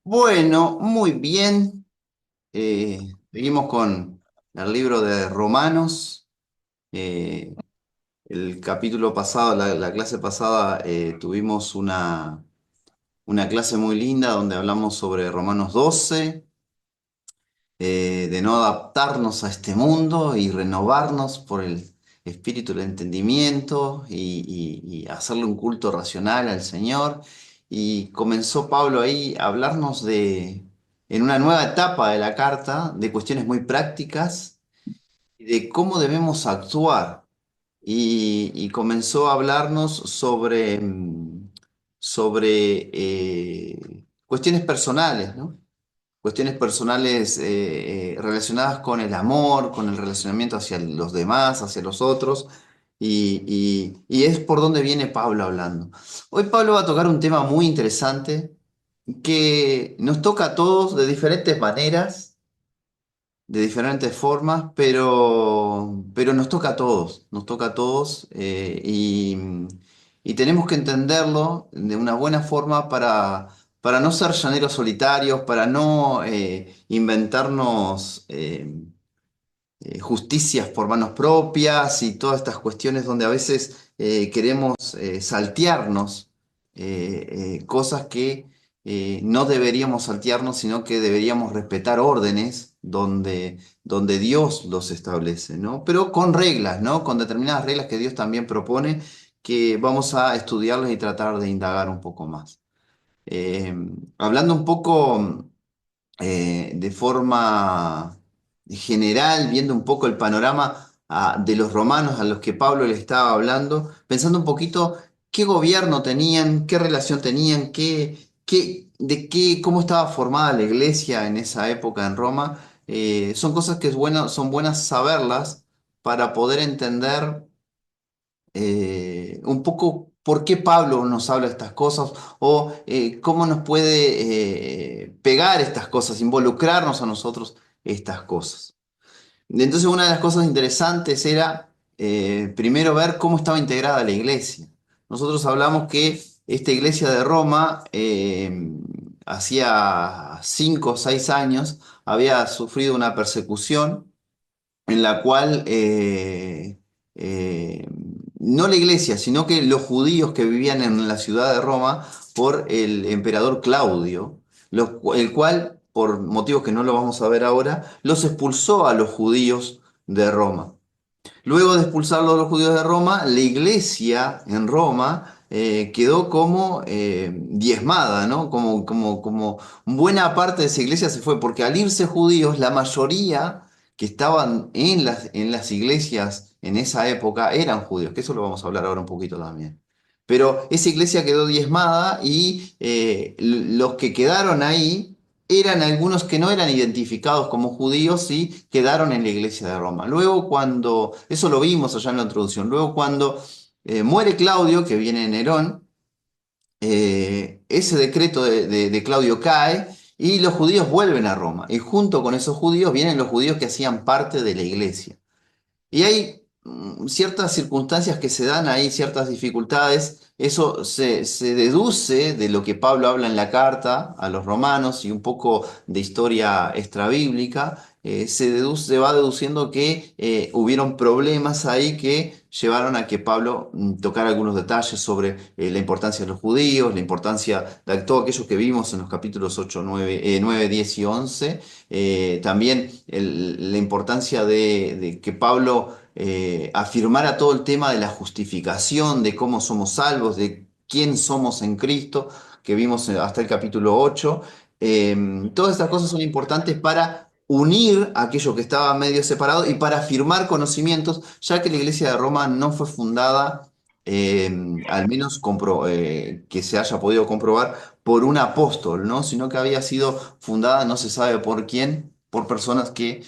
Bueno, muy bien. Seguimos con el libro de Romanos. Eh, el capítulo pasado, la clase pasada, tuvimos una clase muy linda donde hablamos sobre Romanos 12, de no adaptarnos a este mundo y renovarnos por el espíritu del entendimiento y hacerle un culto racional al Señor. Y comenzó Pablo ahí a hablarnos en una nueva etapa de la carta, de cuestiones muy prácticas y de cómo debemos actuar. Y comenzó a hablarnos sobre cuestiones personales, ¿no? Cuestiones personales relacionadas con el amor, con el relacionamiento hacia los demás, hacia los otros, y es por donde viene Pablo hablando. Hoy Pablo va a tocar un tema muy interesante que nos toca a todos de diferentes maneras, de diferentes formas, pero nos toca a todos y tenemos que entenderlo de una buena forma para no ser llaneros solitarios, para no inventarnos justicias por manos propias y todas estas cuestiones donde a veces queremos saltearnos cosas que no deberíamos saltearnos, sino que deberíamos respetar órdenes donde Dios los establece, ¿no? Pero con reglas, ¿no? Con determinadas reglas que Dios también propone, que vamos a estudiarlas y tratar de indagar un poco más. Eh, Hablando un poco de forma general, viendo un poco el panorama de los romanos a los que Pablo le estaba hablando, pensando un poquito qué gobierno tenían, qué relación tenían, cómo estaba formada la iglesia en esa época en Roma. Son cosas que son buenas saberlas para poder entender un poco por qué Pablo nos habla estas cosas o cómo nos puede pegar estas cosas, involucrarnos a nosotros estas cosas. Entonces una de las cosas interesantes era primero ver cómo estaba integrada la iglesia. Nosotros hablamos que esta iglesia de Roma hacía 5 o 6 años había sufrido una persecución en la cual eh, no la iglesia, sino que los judíos que vivían en la ciudad de Roma por el emperador Claudio, el cual, por motivos que no lo vamos a ver ahora, los expulsó a los judíos de Roma. Luego de expulsarlo a los judíos de Roma, la iglesia en Roma quedó como diezmada, ¿no? Como buena parte de esa iglesia se fue, porque al irse judíos, la mayoría que estaban en las iglesias en esa época eran judíos, que eso lo vamos a hablar ahora un poquito también. Pero esa iglesia quedó diezmada y los que quedaron ahí eran algunos que no eran identificados como judíos y quedaron en la iglesia de Roma. Luego cuando, eso lo vimos allá en la introducción, luego cuando muere Claudio, que viene Nerón, ese decreto de Claudio cae y los judíos vuelven a Roma. Y junto con esos judíos vienen los judíos que hacían parte de la iglesia. Y hay ciertas circunstancias que se dan ahí, ciertas dificultades. Eso se deduce de lo que Pablo habla en la carta a los romanos y un poco de historia extrabíblica. Se va deduciendo que hubieron problemas ahí que llevaron a que Pablo tocara algunos detalles sobre la importancia de los judíos, la importancia de todo aquello que vimos en los capítulos 8, 9, 10 y 11. También la importancia de que Pablo afirmara todo el tema de la justificación, de cómo somos salvos, de quién somos en Cristo, que vimos hasta el capítulo 8. Todas estas cosas son importantes para unir aquello que estaba medio separado y para afirmar conocimientos, ya que la iglesia de Roma no fue fundada, eh, al menos que se haya podido comprobar, por un apóstol, ¿no? Sino que había sido fundada, no se sabe por quién, por personas que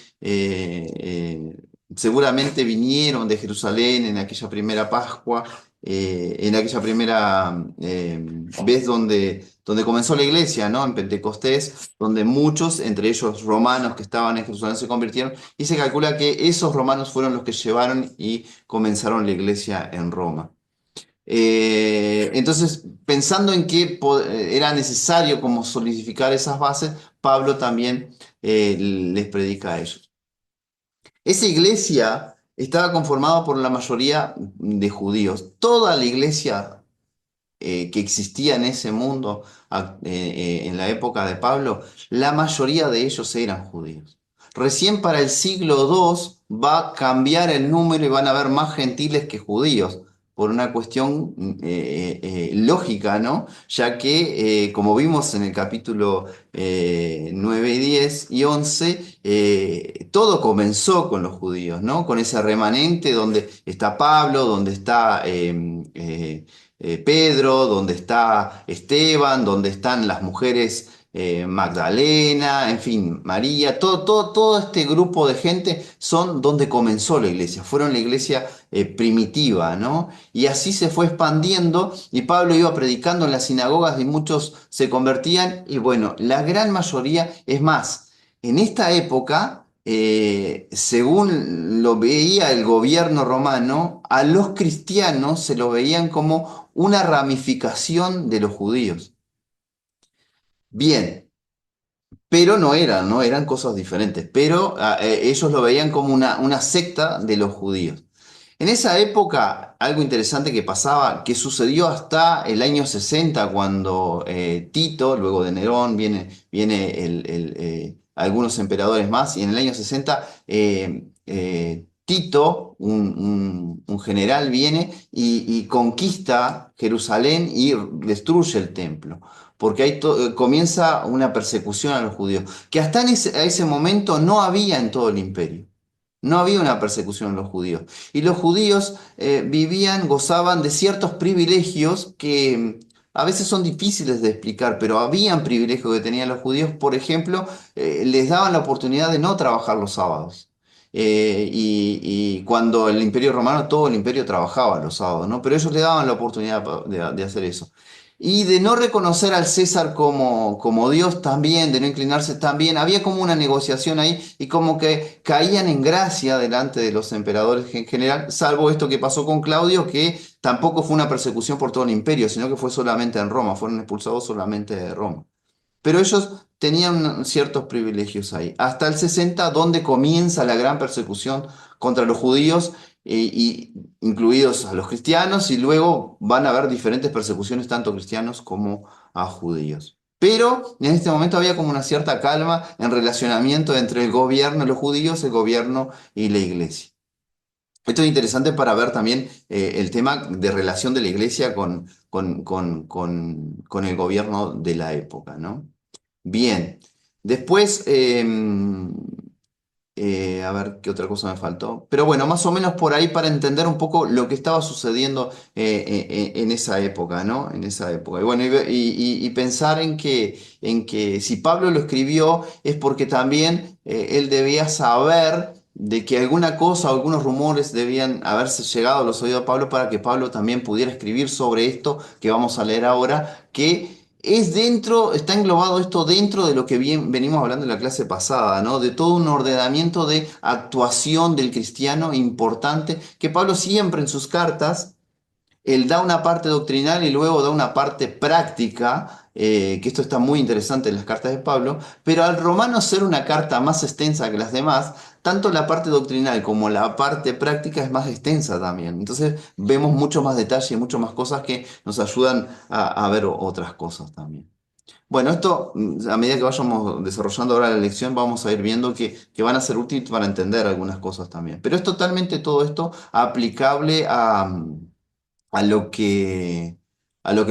seguramente vinieron de Jerusalén en aquella primera Pascua, en aquella primera vez donde comenzó la iglesia, ¿no? En Pentecostés, donde muchos, entre ellos romanos que estaban en Jerusalén, se convirtieron, y se calcula que esos romanos fueron los que llevaron y comenzaron la iglesia en Roma. Entonces, pensando en que era necesario como solidificar esas bases, Pablo también les predica a ellos. Esa iglesia estaba conformada por la mayoría de judíos. Toda la iglesia que existía en ese mundo en la época de Pablo, la mayoría de ellos eran judíos. Recién para el siglo II va a cambiar el número y van a haber más gentiles que judíos, por una cuestión lógica, ¿no? Ya que, como vimos en el capítulo 9, 10 y 11, todo comenzó con los judíos, ¿no? Con ese remanente donde está Pablo, donde está Pedro, donde está Esteban, donde están las mujeres Magdalena, en fin, María, todo este grupo de gente son donde comenzó la iglesia, fueron la iglesia primitiva, ¿no? Y así se fue expandiendo y Pablo iba predicando en las sinagogas y muchos se convertían y bueno, la gran mayoría, es más, en esta época, según lo veía el gobierno romano, a los cristianos se lo veían como una ramificación de los judíos. Bien, pero no eran, ¿no? Eran cosas diferentes. Pero ellos lo veían como una secta de los judíos. En esa época, algo interesante que pasaba, que sucedió hasta el año 60, cuando Tito, luego de Nerón, viene algunos emperadores más, y en el año 60 Tito, un general, viene y conquista Jerusalén y destruye el templo porque ahí comienza una persecución a los judíos, que hasta a ese momento no había en todo el imperio. No había una persecución a los judíos. Y los judíos vivían, gozaban de ciertos privilegios que a veces son difíciles de explicar, pero habían privilegios que tenían los judíos. Por ejemplo, les daban la oportunidad de no trabajar los sábados. Y cuando el imperio romano, todo el imperio trabajaba los sábados, ¿no? Pero ellos le daban la oportunidad de hacer eso. Y de no reconocer al César como Dios también, de no inclinarse también, había como una negociación ahí y como que caían en gracia delante de los emperadores en general, salvo esto que pasó con Claudio, que tampoco fue una persecución por todo el imperio, sino que fue solamente en Roma, fueron expulsados solamente de Roma. Pero ellos tenían ciertos privilegios ahí. Hasta el 60, donde comienza la gran persecución contra los judíos, incluidos a los cristianos, y luego van a haber diferentes persecuciones, tanto cristianos como a judíos. Pero en este momento había como una cierta calma en relacionamiento entre el gobierno de los judíos, el gobierno y la iglesia. Esto es interesante para ver también el tema de relación de la iglesia con el gobierno de la época, ¿no? Bien, después, a ver qué otra cosa me faltó. Pero bueno, más o menos por ahí para entender un poco lo que estaba sucediendo en esa época, ¿no? En esa época. Y bueno, y pensar en que si Pablo lo escribió es porque también él debía saber de que alguna cosa, algunos rumores debían haberse llegado a los oídos de Pablo para que Pablo también pudiera escribir sobre esto que vamos a leer ahora, que es dentro, está englobado esto dentro de lo que bien venimos hablando en la clase pasada, ¿no? De todo un ordenamiento de actuación del cristiano importante que Pablo siempre en sus cartas él da una parte doctrinal y luego da una parte práctica, que esto está muy interesante en las cartas de Pablo, pero al Romano ser una carta más extensa que las demás, tanto la parte doctrinal como la parte práctica es más extensa también. Entonces vemos mucho más detalle y mucho más cosas que nos ayudan a ver otras cosas también. Bueno, esto a medida que vayamos desarrollando ahora la lección, vamos a ir viendo que van a ser útiles para entender algunas cosas también. Pero es totalmente todo esto aplicable a lo que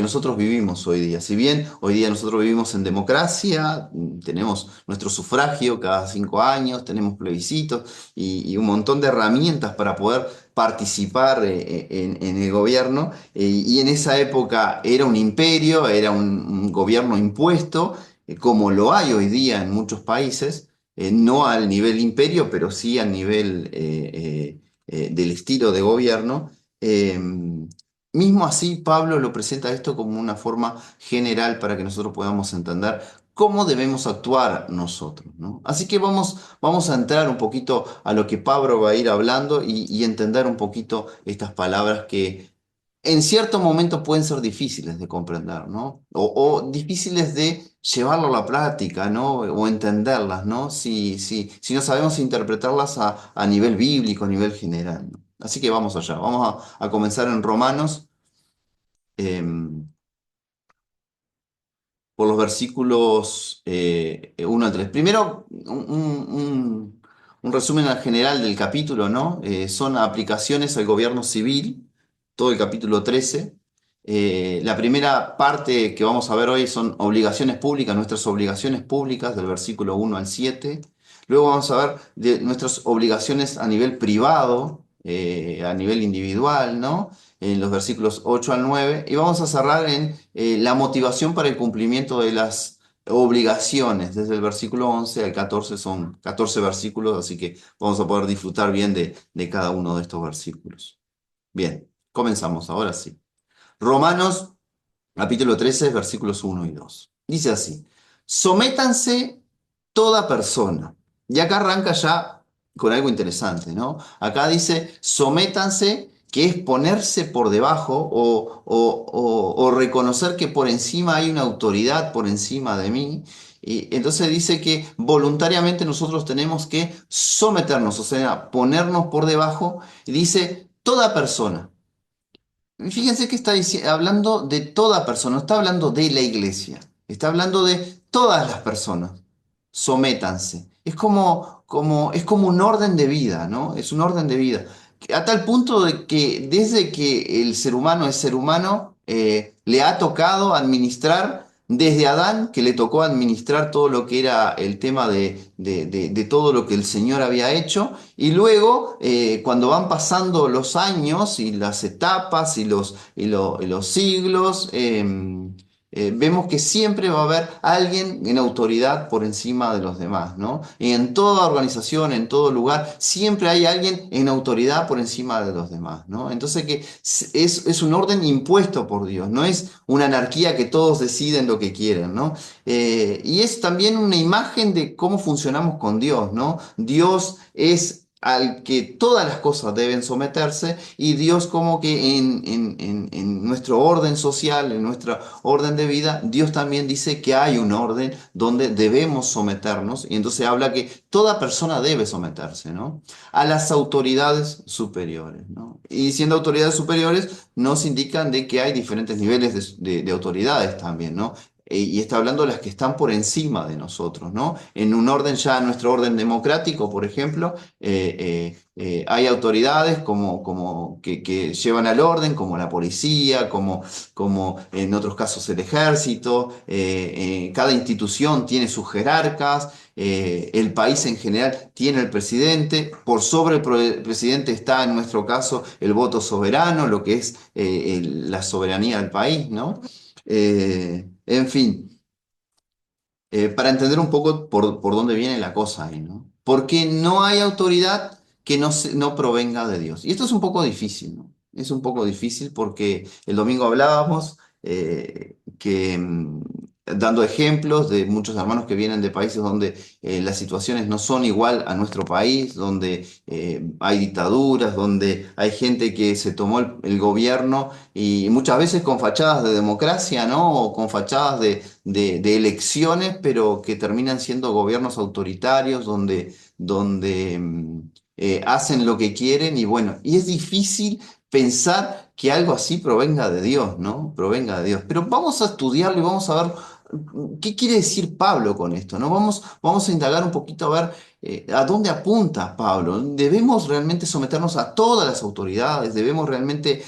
nosotros vivimos hoy día. Si bien hoy día nosotros vivimos en democracia, tenemos nuestro sufragio cada 5 años, tenemos plebiscitos y un montón de herramientas para poder participar en el gobierno, y en esa época era un imperio, era un gobierno impuesto, como lo hay hoy día en muchos países, no al nivel imperio, pero sí al nivel del estilo de gobierno. Mismo así, Pablo lo presenta esto como una forma general para que nosotros podamos entender cómo debemos actuar nosotros, ¿no? Así que vamos a entrar un poquito a lo que Pablo va a ir hablando y entender un poquito estas palabras que en cierto momento pueden ser difíciles de comprender, ¿no? O difíciles de llevarlo a la práctica, ¿no? O entenderlas, ¿no? Si no sabemos interpretarlas a nivel bíblico, a nivel general, ¿no? Así que vamos allá, vamos a comenzar en Romanos, em, por los versículos 1 al 3. Primero, un resumen al general del capítulo, ¿no? Son aplicaciones al gobierno civil, todo el capítulo 13. La primera parte que vamos a ver hoy son obligaciones públicas, nuestras obligaciones públicas, del versículo 1 al 7. Luego vamos a ver de nuestras obligaciones a nivel privado, a nivel individual, ¿no? En los versículos 8 al 9, y vamos a cerrar en la motivación para el cumplimiento de las obligaciones. Desde el versículo 11 al 14 son 14 versículos, así que vamos a poder disfrutar bien de cada uno de estos versículos. Bien, comenzamos, ahora sí. Romanos capítulo 13, versículos 1 y 2. Dice así: sométanse toda persona. Y acá arranca ya con algo interesante, ¿no? Acá dice, sométanse, que es ponerse por debajo o reconocer que por encima hay una autoridad por encima de mí. Y entonces dice que voluntariamente nosotros tenemos que someternos, o sea, ponernos por debajo. Y dice, toda persona. Fíjense que está hablando de toda persona, no está hablando de la iglesia, está hablando de todas las personas. Sométanse. Es como un orden de vida, ¿no? Es un orden de vida. A tal punto de que desde que el ser humano es ser humano, le ha tocado administrar, desde Adán, que le tocó administrar todo lo que era el tema de todo lo que el Señor había hecho, y luego, cuando van pasando los años y las etapas y los siglos, vemos que siempre va a haber alguien en autoridad por encima de los demás, ¿no? Y en toda organización, en todo lugar, siempre hay alguien en autoridad por encima de los demás, ¿no? Entonces que es un orden impuesto por Dios, no es una anarquía que todos deciden lo que quieren, ¿no? Y es también una imagen de cómo funcionamos con Dios, ¿no? Dios es al que todas las cosas deben someterse, y Dios como que en nuestro orden social, en nuestro orden de vida, Dios también dice que hay un orden donde debemos someternos, y entonces habla que toda persona debe someterse, ¿no? A las autoridades superiores, ¿no? Y siendo autoridades superiores, nos indican de que hay diferentes niveles de autoridades también, ¿no? Y está hablando de las que están por encima de nosotros, ¿no? En un orden ya, nuestro orden democrático, por ejemplo, hay autoridades que llevan al orden, como la policía, como en otros casos el ejército. Cada institución tiene sus jerarcas. El país en general tiene el presidente. Por sobre el presidente está, en nuestro caso, el voto soberano, lo que es la soberanía del país, ¿no? En fin, para entender un poco por dónde viene la cosa ahí, ¿no? Porque no hay autoridad que no provenga de Dios. Y esto es un poco difícil, ¿no? Es un poco difícil porque el domingo hablábamos, dando ejemplos de muchos hermanos que vienen de países donde las situaciones no son igual a nuestro país, donde hay dictaduras, donde hay gente que se tomó el gobierno, y muchas veces con fachadas de democracia, ¿no? O con fachadas de elecciones, pero que terminan siendo gobiernos autoritarios donde hacen lo que quieren, y bueno, y es difícil pensar que algo así provenga de Dios, ¿no? Provenga de Dios. Pero vamos a estudiarlo y vamos a ver qué quiere decir Pablo con esto, ¿no? Vamos a indagar un poquito a ver a dónde apunta Pablo. ¿Debemos realmente someternos a todas las autoridades? ¿Debemos realmente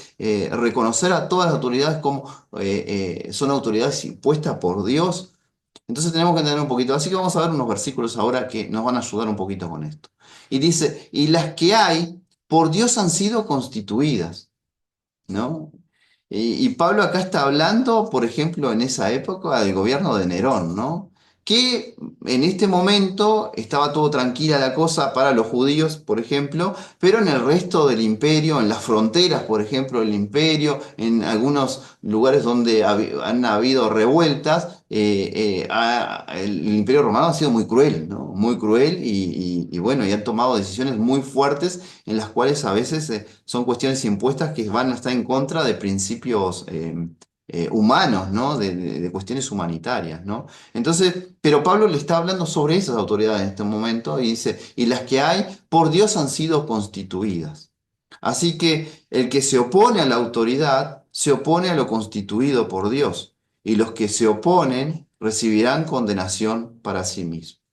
reconocer a todas las autoridades como son autoridades impuestas por Dios? Entonces tenemos que entender un poquito. Así que vamos a ver unos versículos ahora que nos van a ayudar un poquito con esto. Y dice, y las que hay, por Dios han sido constituidas, ¿no? Y Pablo acá está hablando, por ejemplo, en esa época del gobierno de Nerón, ¿no? que en este momento estaba todo tranquila la cosa para los judíos, por ejemplo, pero en el resto del imperio, en las fronteras, por ejemplo, del imperio, en algunos lugares donde han habido revueltas, el imperio romano ha sido muy cruel, ¿no? Muy cruel y bueno, y han tomado decisiones muy fuertes en las cuales a veces son cuestiones impuestas que van a estar en contra de principios humanos, ¿no? De cuestiones humanitarias, ¿no? Entonces, pero Pablo le está hablando sobre esas autoridades en este momento y dice, y las que hay por Dios han sido constituidas. Así que el que se opone a la autoridad se opone a lo constituido por Dios, y los que se oponen recibirán condenación para sí mismos.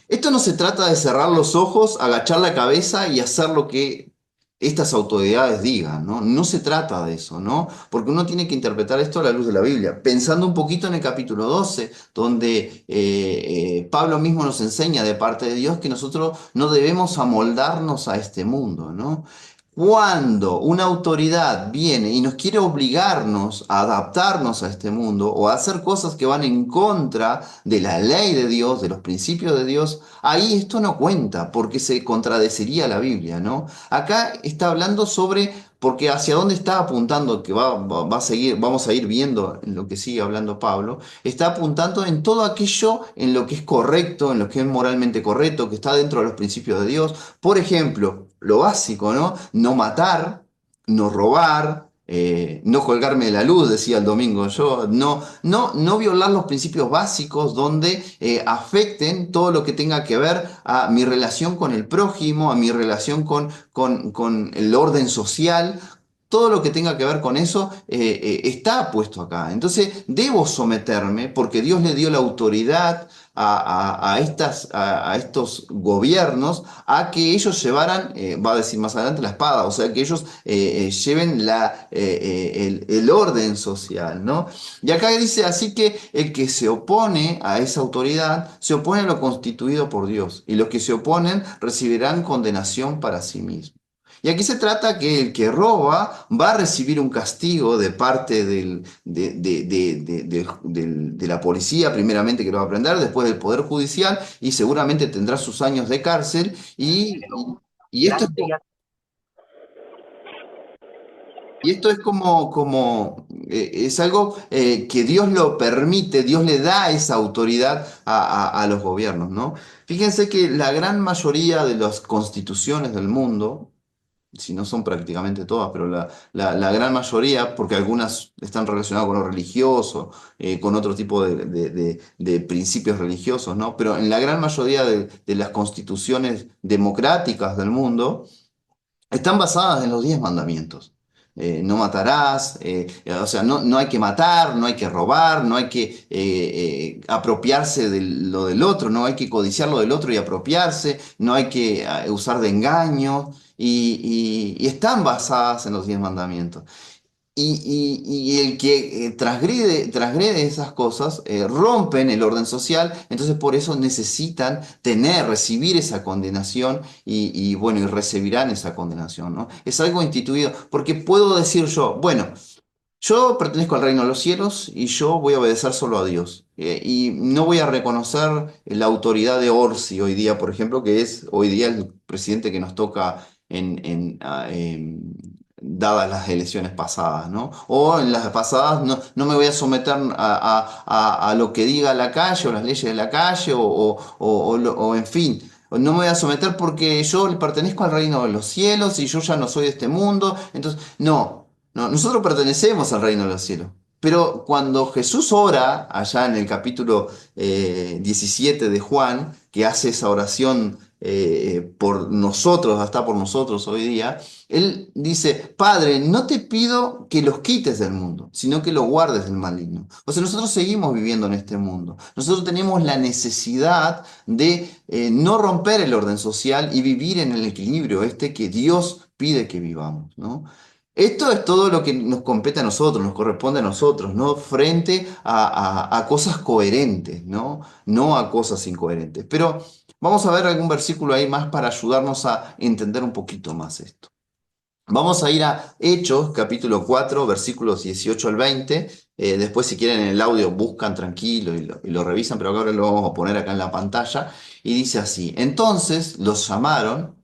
Esto no se trata de cerrar los ojos, agachar la cabeza y hacer lo que estas autoridades digan, ¿no? No se trata de eso, ¿no? Porque uno tiene que interpretar esto a la luz de la Biblia. Pensando un poquito en el capítulo 12, donde Pablo mismo nos enseña de parte de Dios que nosotros no debemos amoldarnos a este mundo, ¿no? Cuando una autoridad viene y nos quiere obligarnos a adaptarnos a este mundo o a hacer cosas que van en contra de la ley de Dios, de los principios de Dios, ahí esto no cuenta porque se contradeciría la Biblia, ¿no? Acá está hablando sobre, porque hacia dónde está apuntando, que va a seguir, vamos a ir viendo en lo que sigue hablando Pablo, está apuntando en todo aquello en lo que es correcto, en lo que es moralmente correcto, que está dentro de los principios de Dios. Por ejemplo, lo básico, ¿no? No matar, no robar, no colgarme de la luz, decía el domingo yo, no violar los principios básicos donde afecten todo lo que tenga que ver a mi relación con el prójimo, a mi relación con el orden social. Todo lo que tenga que ver con eso está puesto acá. Entonces debo someterme porque Dios le dio la autoridad a estos gobiernos a que ellos llevaran, va a decir más adelante, la espada, o sea, que ellos lleven el orden social, ¿no? Y acá dice, así que el que se opone a esa autoridad, se opone a lo constituido por Dios, y los que se oponen recibirán condenación para sí mismos. Y aquí se trata que el que roba va a recibir un castigo de parte de la policía, primeramente que lo va a prender, después del Poder Judicial, y seguramente tendrá sus años de cárcel. Y esto es, y esto es es algo que Dios lo permite, Dios le da esa autoridad a los gobiernos, ¿no? Fíjense que la gran mayoría de las constituciones del mundo, si no son prácticamente todas, pero la gran mayoría, porque algunas están relacionadas con lo religioso, con otro tipo de principios religiosos, ¿no? Pero en la gran mayoría de las constituciones democráticas del mundo, están basadas en los 10 mandamientos. No matarás, o sea, no hay que matar, no hay que robar, no hay que apropiarse de lo del otro, no hay que codiciar lo del otro y apropiarse, no hay que usar de engaño, y están basadas en los 10 mandamientos. Y el que transgrede esas cosas rompen el orden social, entonces por eso necesitan recibir esa condenación bueno, y recibirán esa condenación, ¿no? Es algo instituido, porque puedo decir yo, bueno, yo pertenezco al reino de los cielos y yo voy a obedecer solo a Dios. Y no voy a reconocer la autoridad de Orsi hoy día, por ejemplo, que es hoy día el presidente que nos toca dadas las elecciones pasadas, ¿no? O en las pasadas no me voy a someter a lo que diga la calle o las leyes de la calle o en fin. No me voy a someter porque yo le pertenezco al reino de los cielos y yo ya no soy de este mundo. Entonces, no, nosotros pertenecemos al reino de los cielos. Pero cuando Jesús ora, allá en el capítulo 17 de Juan, que hace esa oración por nosotros, hasta por nosotros hoy día, él dice, Padre, no te pido que los quites del mundo, sino que los guardes del maligno. O sea, nosotros seguimos viviendo en este mundo. Nosotros tenemos la necesidad de no romper el orden social y vivir en el equilibrio este que Dios pide que vivamos, ¿no? Esto es todo lo que nos compete a nosotros, nos corresponde a nosotros, ¿no? Frente a cosas coherentes, ¿no? No a cosas incoherentes. Pero vamos a ver algún versículo ahí más para ayudarnos a entender un poquito más esto. Vamos a ir a Hechos, capítulo 4, versículos 18 al 20. Después, si quieren, en el audio buscan tranquilo y lo revisan, pero ahora lo vamos a poner acá en la pantalla. Y dice así: Entonces los llamaron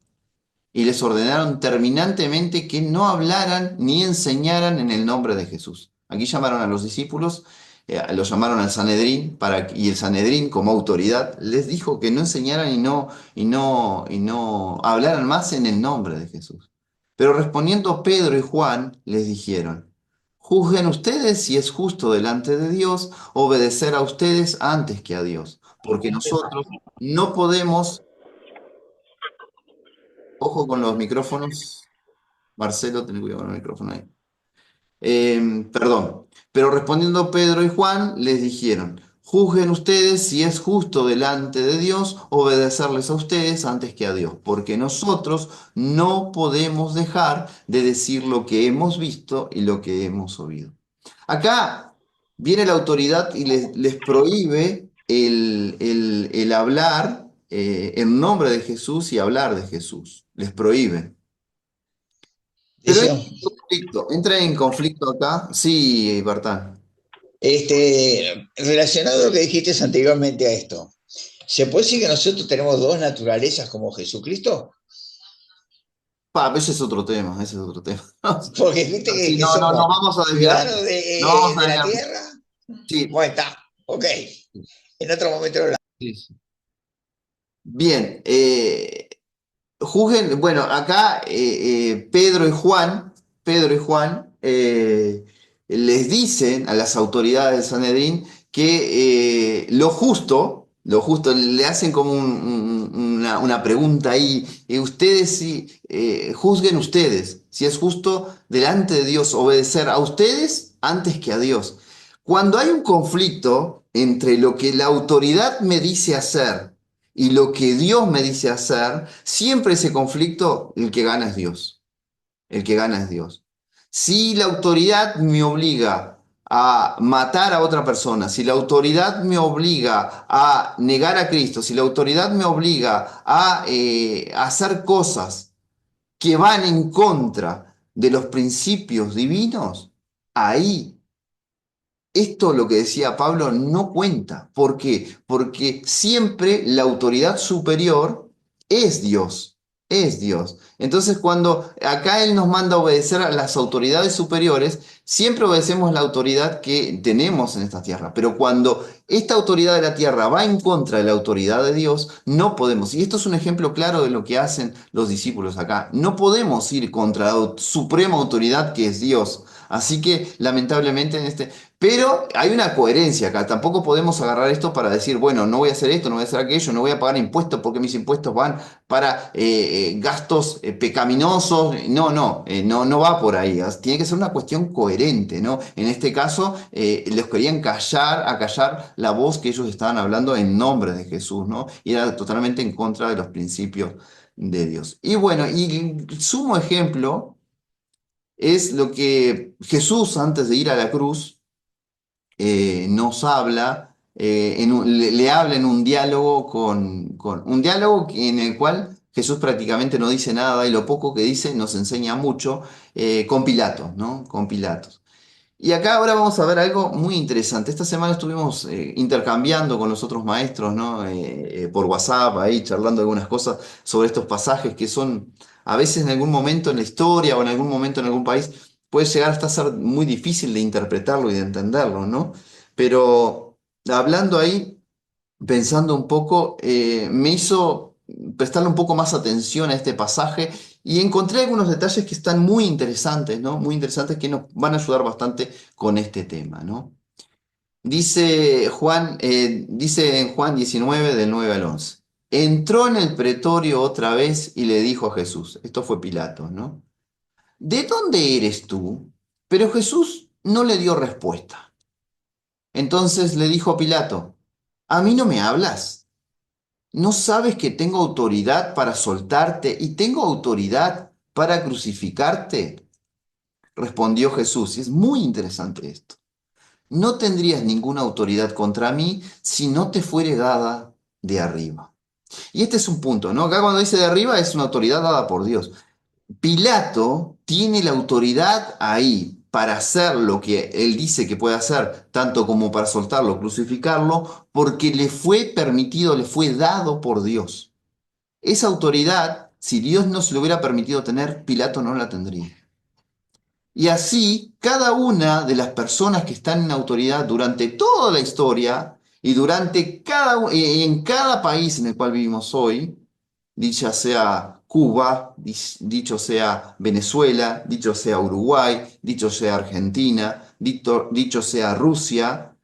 y les ordenaron terminantemente que no hablaran ni enseñaran en el nombre de Jesús. Aquí llamaron a los discípulos, los llamaron al Sanedrín, y el Sanedrín, como autoridad, les dijo que no enseñaran y no hablaran más en el nombre de Jesús. Pero respondiendo Pedro y Juan, les dijeron: Juzguen ustedes si es justo delante de Dios obedecer a ustedes antes que a Dios, porque nosotros no podemos, ojo con los micrófonos. Marcelo, ten cuidado con el micrófono ahí. Perdón. Pero respondiendo Pedro y Juan, les dijeron: Juzguen ustedes si es justo delante de Dios obedecerles a ustedes antes que a Dios, porque nosotros no podemos dejar de decir lo que hemos visto y lo que hemos oído. Acá viene la autoridad y les prohíbe el hablar en nombre de Jesús y hablar de Jesús. Les prohíbe. Pero Dice, entra en conflicto acá. Sí, Bertán. relacionado a lo que dijiste anteriormente a esto, ¿se puede decir que nosotros tenemos dos naturalezas como Jesucristo? Pa, ese es otro tema, ese es otro tema. Porque viste Sí, que no, no, no somos vamos a desviar. ciudadanos No vamos a de la desviar. tierra. Sí, Bueno, está, ok. En otro momento lo hablamos. sí, sí. Bien, juzguen, bueno, acá Pedro y Juan les dicen a las autoridades del Sanedrín que lo justo, le hacen como una pregunta ahí, ustedes sí, juzguen ustedes, si es justo delante de Dios obedecer a ustedes antes que a Dios. Cuando hay un conflicto entre lo que la autoridad me dice hacer y lo que Dios me dice hacer, siempre ese conflicto, el que gana es Dios. El que gana es Dios. Si la autoridad me obliga a matar a otra persona, si la autoridad me obliga a negar a Cristo, si la autoridad me obliga a hacer cosas que van en contra de los principios divinos, ahí esto, lo que decía Pablo, no cuenta. ¿Por qué? Porque siempre la autoridad superior es Dios, es Dios. Entonces, cuando acá Él nos manda a obedecer a las autoridades superiores, siempre obedecemos la autoridad que tenemos en esta tierra. Pero cuando esta autoridad de la tierra va en contra de la autoridad de Dios, no podemos. Y esto es un ejemplo claro de lo que hacen los discípulos acá. No podemos ir contra la suprema autoridad que es Dios. Así que, lamentablemente, pero hay una coherencia acá. Tampoco podemos agarrar esto para decir, bueno, no voy a hacer esto, no voy a hacer aquello, no voy a pagar impuestos porque mis impuestos van para gastos pecaminosos. No, no, no, no va por ahí. Tiene que ser una cuestión coherente, ¿no? En este caso, les querían acallar la voz que ellos estaban hablando en nombre de Jesús, ¿no? Y era totalmente en contra de los principios de Dios. Y bueno, y el sumo ejemplo es lo que Jesús, antes de ir a la cruz, nos habla, le habla en un diálogo un diálogo en el cual Jesús prácticamente no dice nada y lo poco que dice nos enseña mucho, con Pilato, ¿no? Con Pilatos. Y acá ahora vamos a ver algo muy interesante. Esta semana estuvimos intercambiando con los otros maestros, ¿no? Por WhatsApp, ahí charlando algunas cosas sobre estos pasajes que son, a veces en algún momento en la historia o en algún momento en algún país, puede llegar hasta ser muy difícil de interpretarlo y de entenderlo, ¿no? Pero hablando ahí, pensando un poco, me hizo prestarle un poco más atención a este pasaje y encontré algunos detalles que están muy interesantes, ¿no? Muy interesantes que nos van a ayudar bastante con este tema, ¿no? Dice en Juan 19, del 9 al 11. Entró en el pretorio otra vez y le dijo a Jesús, esto fue Pilato, ¿no? ¿De dónde eres tú? Pero Jesús no le dio respuesta. Entonces le dijo a Pilato, ¿a mí no me hablas? ¿No sabes que tengo autoridad para soltarte y tengo autoridad para crucificarte? Respondió Jesús, y es muy interesante esto. No tendrías ninguna autoridad contra mí si no te fuere dada de arriba. Y este es un punto, ¿no? Acá cuando dice de arriba es una autoridad dada por Dios. Pilato tiene la autoridad ahí para hacer lo que él dice que puede hacer, tanto como para soltarlo, crucificarlo, porque le fue permitido, le fue dado por Dios. Esa autoridad, si Dios no se lo hubiera permitido tener, Pilato no la tendría. Y así, cada una de las personas que están en autoridad durante toda la historia y en cada país en el cual vivimos hoy, dicha sea Cuba, dicho sea Venezuela, dicho sea Uruguay, dicho sea Argentina, dicho sea Rusia,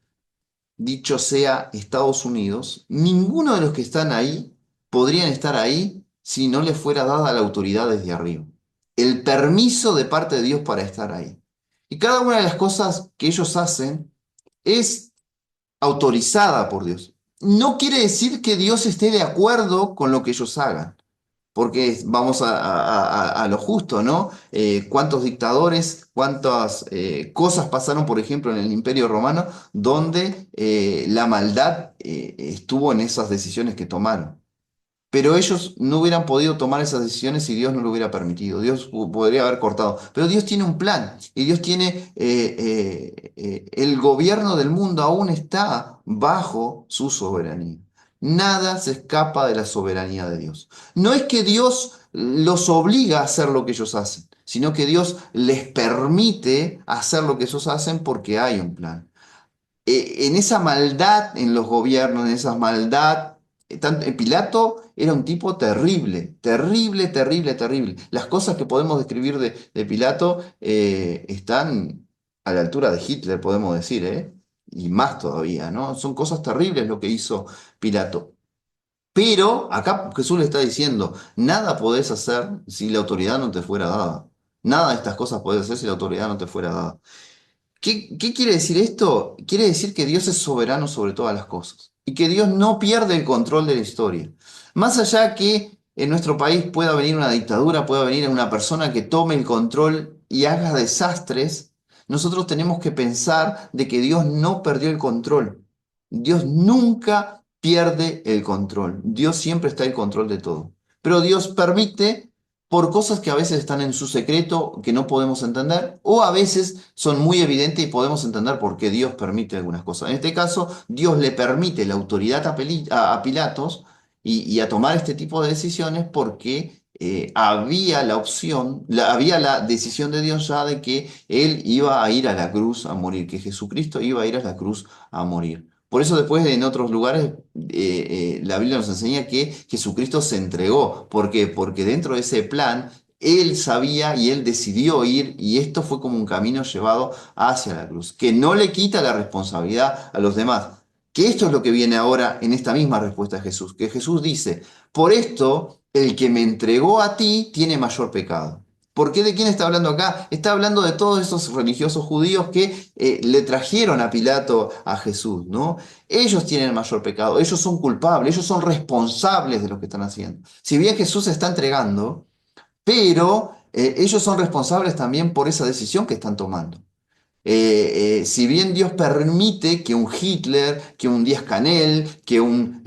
dicho sea Estados Unidos, ninguno de los que están ahí podrían estar ahí si no les fuera dada la autoridad desde arriba. El permiso de parte de Dios para estar ahí. Y cada una de las cosas que ellos hacen es autorizada por Dios. No quiere decir que Dios esté de acuerdo con lo que ellos hagan, porque vamos a lo justo, ¿no? ¿Cuántos dictadores, cuántas cosas pasaron, por ejemplo, en el Imperio Romano, donde la maldad estuvo en esas decisiones que tomaron? Pero ellos no hubieran podido tomar esas decisiones si Dios no lo hubiera permitido. Dios podría haber cortado. Pero Dios tiene un plan y Dios tiene, el gobierno del mundo aún está bajo su soberanía. Nada se escapa de la soberanía de Dios. No es que Dios los obliga a hacer lo que ellos hacen, sino que Dios les permite hacer lo que ellos hacen porque hay un plan. En esa maldad en los gobiernos, en esa maldad, Pilato era un tipo terrible, terrible, terrible, terrible. Las cosas que podemos describir de Pilato están a la altura de Hitler, podemos decir, ¿eh? Y más todavía, ¿no? Son cosas terribles lo que hizo Pilato. Pero acá Jesús le está diciendo, nada podés hacer si la autoridad no te fuera dada. Nada de estas cosas podés hacer si la autoridad no te fuera dada. ¿Qué quiere decir esto? Quiere decir que Dios es soberano sobre todas las cosas y que Dios no pierde el control de la historia. Más allá que en nuestro país pueda venir una dictadura, pueda venir una persona que tome el control y haga desastres, nosotros tenemos que pensar de que Dios no perdió el control. Dios nunca pierde el control. Dios siempre está en control de todo. Pero Dios permite por cosas que a veces están en su secreto, que no podemos entender, o a veces son muy evidentes y podemos entender por qué Dios permite algunas cosas. En este caso, Dios le permite la autoridad a Pilatos y a tomar este tipo de decisiones porque había la opción, había la decisión de Dios ya de que Él iba a ir a la cruz a morir, que Jesucristo iba a ir a la cruz a morir. Por eso después en otros lugares la Biblia nos enseña que Jesucristo se entregó. ¿Por qué? Porque dentro de ese plan Él sabía y Él decidió ir y esto fue como un camino llevado hacia la cruz, que no le quita la responsabilidad a los demás. Que esto es lo que viene ahora en esta misma respuesta de Jesús, que Jesús dice, por esto el que me entregó a ti tiene mayor pecado. ¿Por qué de quién está hablando acá? Está hablando de todos esos religiosos judíos que le trajeron a Pilato a Jesús, ¿no? Ellos tienen el mayor pecado, ellos son culpables, ellos son responsables de lo que están haciendo. Si bien Jesús se está entregando, pero ellos son responsables también por esa decisión que están tomando. Si bien Dios permite que un Hitler, que un Díaz-Canel, que un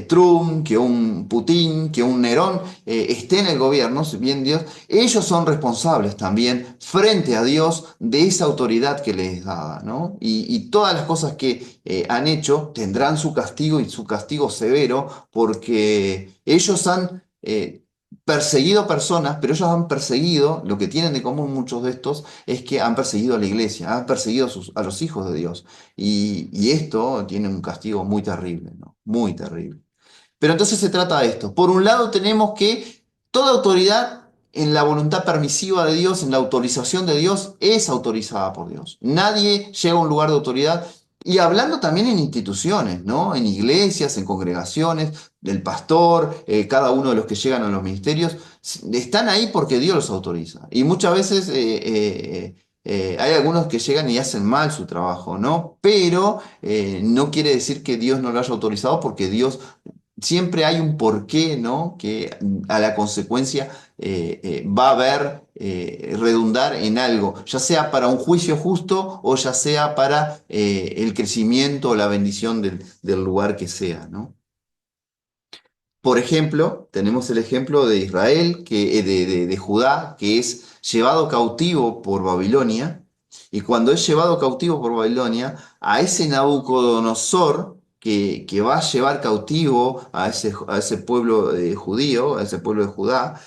Trump, que un Putin, que un Nerón esté en el gobierno, si bien Dios, ellos son responsables también frente a Dios de esa autoridad que les es dada, ¿no? Y todas las cosas que han hecho tendrán su castigo y su castigo severo porque ellos han perseguido personas, pero ellos han perseguido, lo que tienen de común muchos de estos, es que han perseguido a la iglesia, han perseguido a los hijos de Dios. Y esto tiene un castigo muy terrible, ¿no? Muy terrible. Pero entonces se trata de esto. Por un lado tenemos que toda autoridad en la voluntad permisiva de Dios, en la autorización de Dios, es autorizada por Dios. Nadie llega a un lugar de autoridad. Y hablando también en instituciones, ¿no? En iglesias, en congregaciones, del pastor, cada uno de los que llegan a los ministerios, están ahí porque Dios los autoriza. Y muchas veces hay algunos que llegan y hacen mal su trabajo, ¿no? Pero no quiere decir que Dios no lo haya autorizado porque Dios siempre hay un porqué, ¿no? Que a la consecuencia va a haber, redundar en algo, ya sea para un juicio justo o ya sea para el crecimiento o la bendición del lugar que sea, ¿no? Por ejemplo, tenemos el ejemplo de Israel, de Judá, que es llevado cautivo por Babilonia. Y cuando es llevado cautivo por Babilonia, a ese Nabucodonosor que va a llevar cautivo a ese pueblo judío, a ese pueblo de Judá,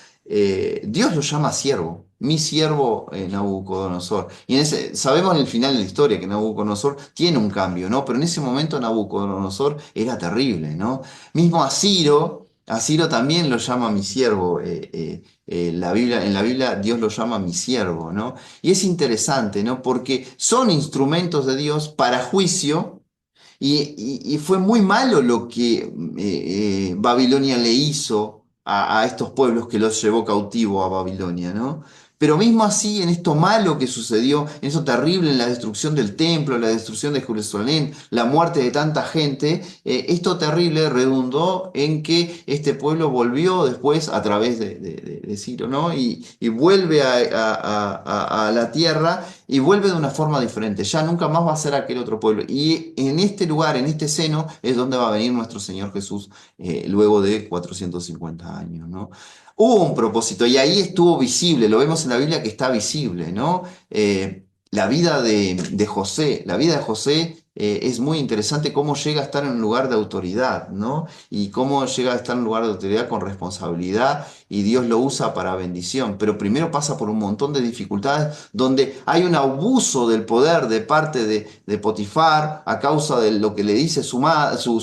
Dios lo llama siervo, mi siervo Nabucodonosor. Y sabemos en el final de la historia que Nabucodonosor tiene un cambio, ¿no? Pero en ese momento Nabucodonosor era terrible, ¿no? Mismo a Ciro también lo llama mi siervo. En la Biblia Dios lo llama mi siervo, ¿no? Y es interesante, ¿no? Porque son instrumentos de Dios para juicio y fue muy malo lo que Babilonia le hizo a estos pueblos que los llevó cautivo a Babilonia, ¿no? Pero mismo así, en esto malo que sucedió, en eso terrible, en la destrucción del templo, la destrucción de Jerusalén, la muerte de tanta gente, esto terrible redundó en que este pueblo volvió después a través de Ciro, ¿no? Y vuelve a la tierra y vuelve de una forma diferente. Ya nunca más va a ser aquel otro pueblo. Y en este lugar, en este seno, es donde va a venir nuestro Señor Jesús luego de 450 años, ¿no? Hubo un propósito y ahí estuvo visible, lo vemos en la Biblia que está visible, ¿no? La vida de José, la vida de José es muy interesante cómo llega a estar en un lugar de autoridad, ¿no? Y cómo llega a estar en un lugar de autoridad con responsabilidad y Dios lo usa para bendición, pero primero pasa por un montón de dificultades donde hay un abuso del poder de parte de Potifar a causa de lo que le dice su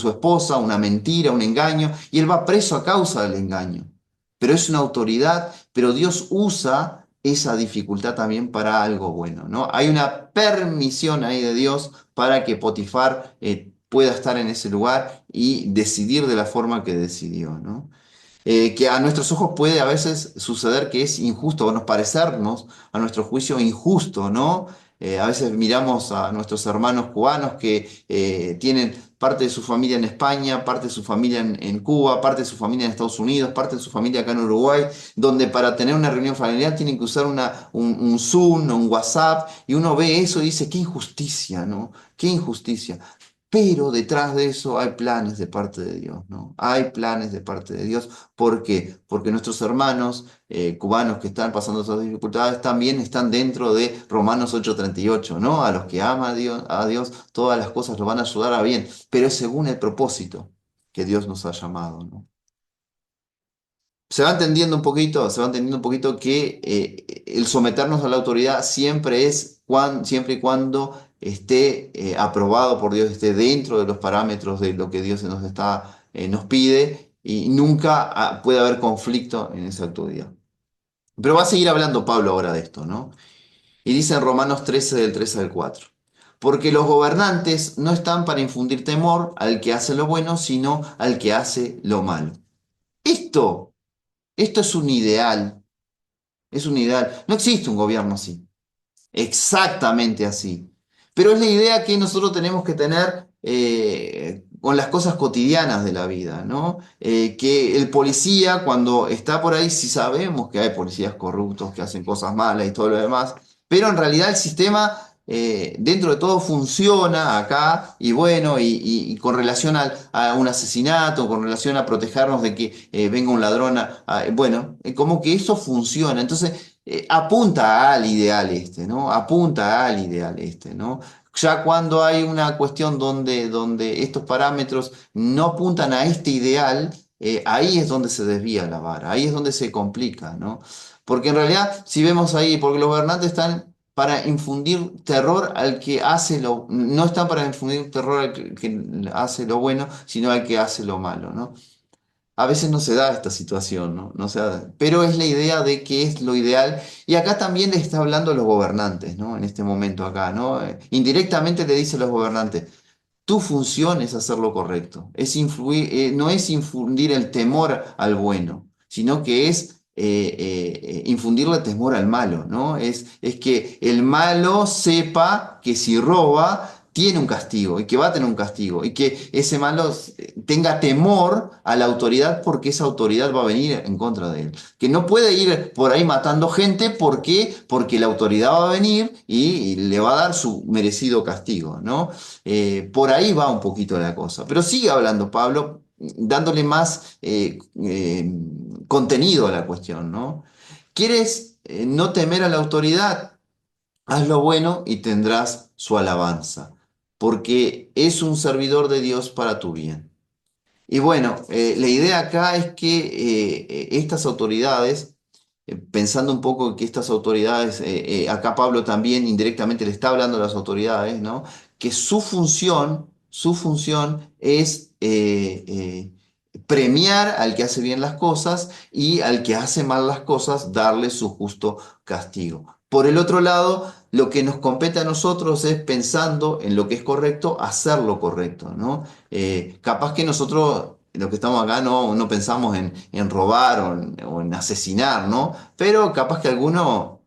esposa, una mentira, un engaño, y él va preso a causa del engaño. Pero es una autoridad, pero Dios usa esa dificultad también para algo bueno, ¿no? Hay una permisión ahí de Dios para que Potifar pueda estar en ese lugar y decidir de la forma que decidió, ¿no? Que a nuestros ojos puede a veces suceder que es injusto, o nos parecernos a nuestro juicio injusto, ¿no? A veces miramos a nuestros hermanos cubanos que tienen parte de su familia en España, parte de su familia en Cuba, parte de su familia en Estados Unidos, parte de su familia acá en Uruguay, donde para tener una reunión familiar tienen que usar un Zoom o un WhatsApp, y uno ve eso y dice, qué injusticia, ¿no? Qué injusticia. Pero detrás de eso hay planes de parte de Dios, ¿no? Hay planes de parte de Dios. ¿Por qué? Porque nuestros hermanos cubanos que están pasando esas dificultades también están dentro de Romanos 8:38, ¿no? A los que ama a Dios, todas las cosas los van a ayudar a bien, pero es según el propósito que Dios nos ha llamado, ¿no? Se va entendiendo un poquito que el someternos a la autoridad siempre es siempre y cuando esté aprobado por Dios, esté dentro de los parámetros de lo que Dios nos pide, y nunca puede haber conflicto en esa autoridad. Pero va a seguir hablando Pablo ahora de esto, ¿no? Y dice en Romanos 13, del 3 al 4. Porque los gobernantes no están para infundir temor al que hace lo bueno, sino al que hace lo malo. Esto esto es un ideal. No existe un gobierno así, exactamente así. Pero es la idea que nosotros tenemos que tener con las cosas cotidianas de la vida, ¿no? Que el policía, cuando está por ahí, sí sabemos que hay policías corruptos que hacen cosas malas y todo lo demás, pero en realidad el sistema, dentro de todo, funciona acá y bueno, y con relación a un asesinato, con relación a protegernos de que venga un ladrón, bueno, como que eso funciona. Entonces, apunta al ideal este, ¿no? Apunta al ideal este, ¿no? Ya cuando hay una cuestión donde estos parámetros no apuntan a este ideal, ahí es donde se desvía la vara, ahí es donde se complica, ¿no? Porque en realidad, si vemos ahí, porque los gobernantes están para infundir terror al que no están para infundir terror al que hace lo bueno, sino al que hace lo malo, ¿no? A veces no se da esta situación, ¿no? No se da, pero es la idea de que es lo ideal. Y acá también le está hablando a los gobernantes, ¿no? En este momento acá, ¿no? Indirectamente le dice a los gobernantes, tu función es hacer lo correcto, no es infundir el temor al bueno, sino que es infundirle temor al malo, ¿no? Es que el malo sepa que si roba tiene un castigo y que va a tener un castigo y que ese malo tenga temor a la autoridad porque esa autoridad va a venir en contra de él. Que no puede ir por ahí matando gente porque la autoridad va a venir y le va a dar su merecido castigo, ¿no? Por ahí va un poquito la cosa. Pero sigue hablando Pablo dándole más contenido a la cuestión, ¿no? ¿Quieres no temer a la autoridad? Haz lo bueno y tendrás su alabanza, porque es un servidor de Dios para tu bien. Y bueno, la idea acá es que estas autoridades, pensando un poco que estas autoridades, acá Pablo también indirectamente le está hablando a las autoridades, ¿no? Que su función es premiar al que hace bien las cosas y al que hace mal las cosas, darle su justo castigo. Por el otro lado, lo que nos compete a nosotros es, pensando en lo que es correcto, hacer lo correcto, ¿no? Capaz que nosotros, los que estamos acá, no pensamos en robar o en asesinar, ¿no? Pero capaz que a alguno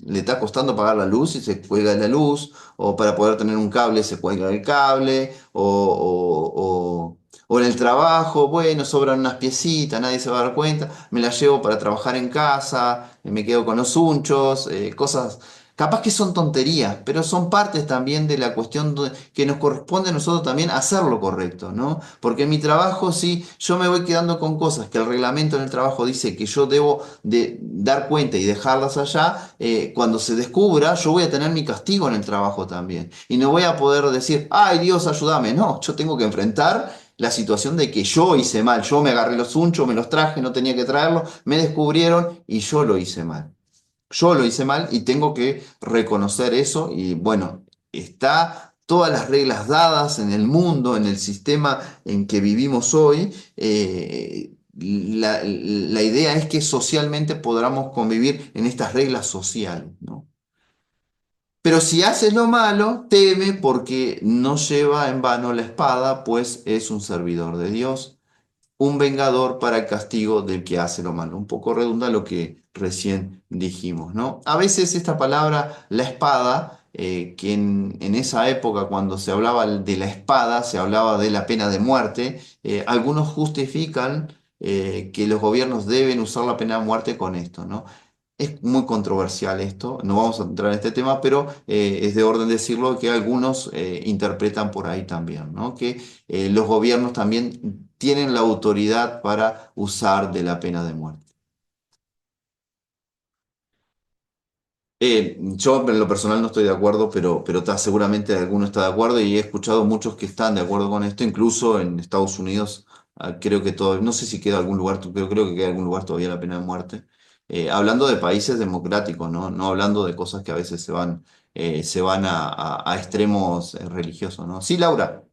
le está costando pagar la luz y se cuelga de la luz, o para poder tener un cable se cuelga del cable, o en el trabajo, bueno, sobran unas piecitas, nadie se va a dar cuenta, me las llevo para trabajar en casa, me quedo con los unchos, cosas. Capaz que son tonterías, pero son partes también de la cuestión que nos corresponde a nosotros también hacer lo correcto, ¿no? Porque en mi trabajo, si yo me voy quedando con cosas que el reglamento en el trabajo dice que yo debo de dar cuenta y dejarlas allá, cuando se descubra, yo voy a tener mi castigo en el trabajo también. Y no voy a poder decir, ay Dios, ayúdame. No, yo tengo que enfrentar la situación de que yo hice mal, yo me agarré los unchos, me los traje, no tenía que traerlos, me descubrieron y yo lo hice mal. Yo lo hice mal y tengo que reconocer eso y bueno, está todas las reglas dadas en el mundo, en el sistema en que vivimos hoy. La idea es que socialmente podamos convivir en estas reglas sociales, ¿no? Pero si haces lo malo, teme porque no lleva en vano la espada, pues es un servidor de Dios, un vengador para el castigo del que hace lo malo. Un poco redunda lo que recién dijimos, ¿no? A veces esta palabra, la espada, que en esa época cuando se hablaba de la espada, se hablaba de la pena de muerte, algunos justifican que los gobiernos deben usar la pena de muerte con esto, ¿no? Es muy controversial esto, no vamos a entrar en este tema, pero es de orden decirlo que algunos interpretan por ahí también, ¿no? Que los gobiernos también tienen la autoridad para usar de la pena de muerte. Yo en lo personal no estoy de acuerdo, pero seguramente alguno está de acuerdo y he escuchado muchos que están de acuerdo con esto, incluso en Estados Unidos, creo que todo, no sé si queda algún lugar, pero creo que queda algún lugar todavía la pena de muerte. Hablando de países democráticos, ¿no? No hablando de cosas que a veces se van a extremos religiosos, ¿no? Sí, Laura.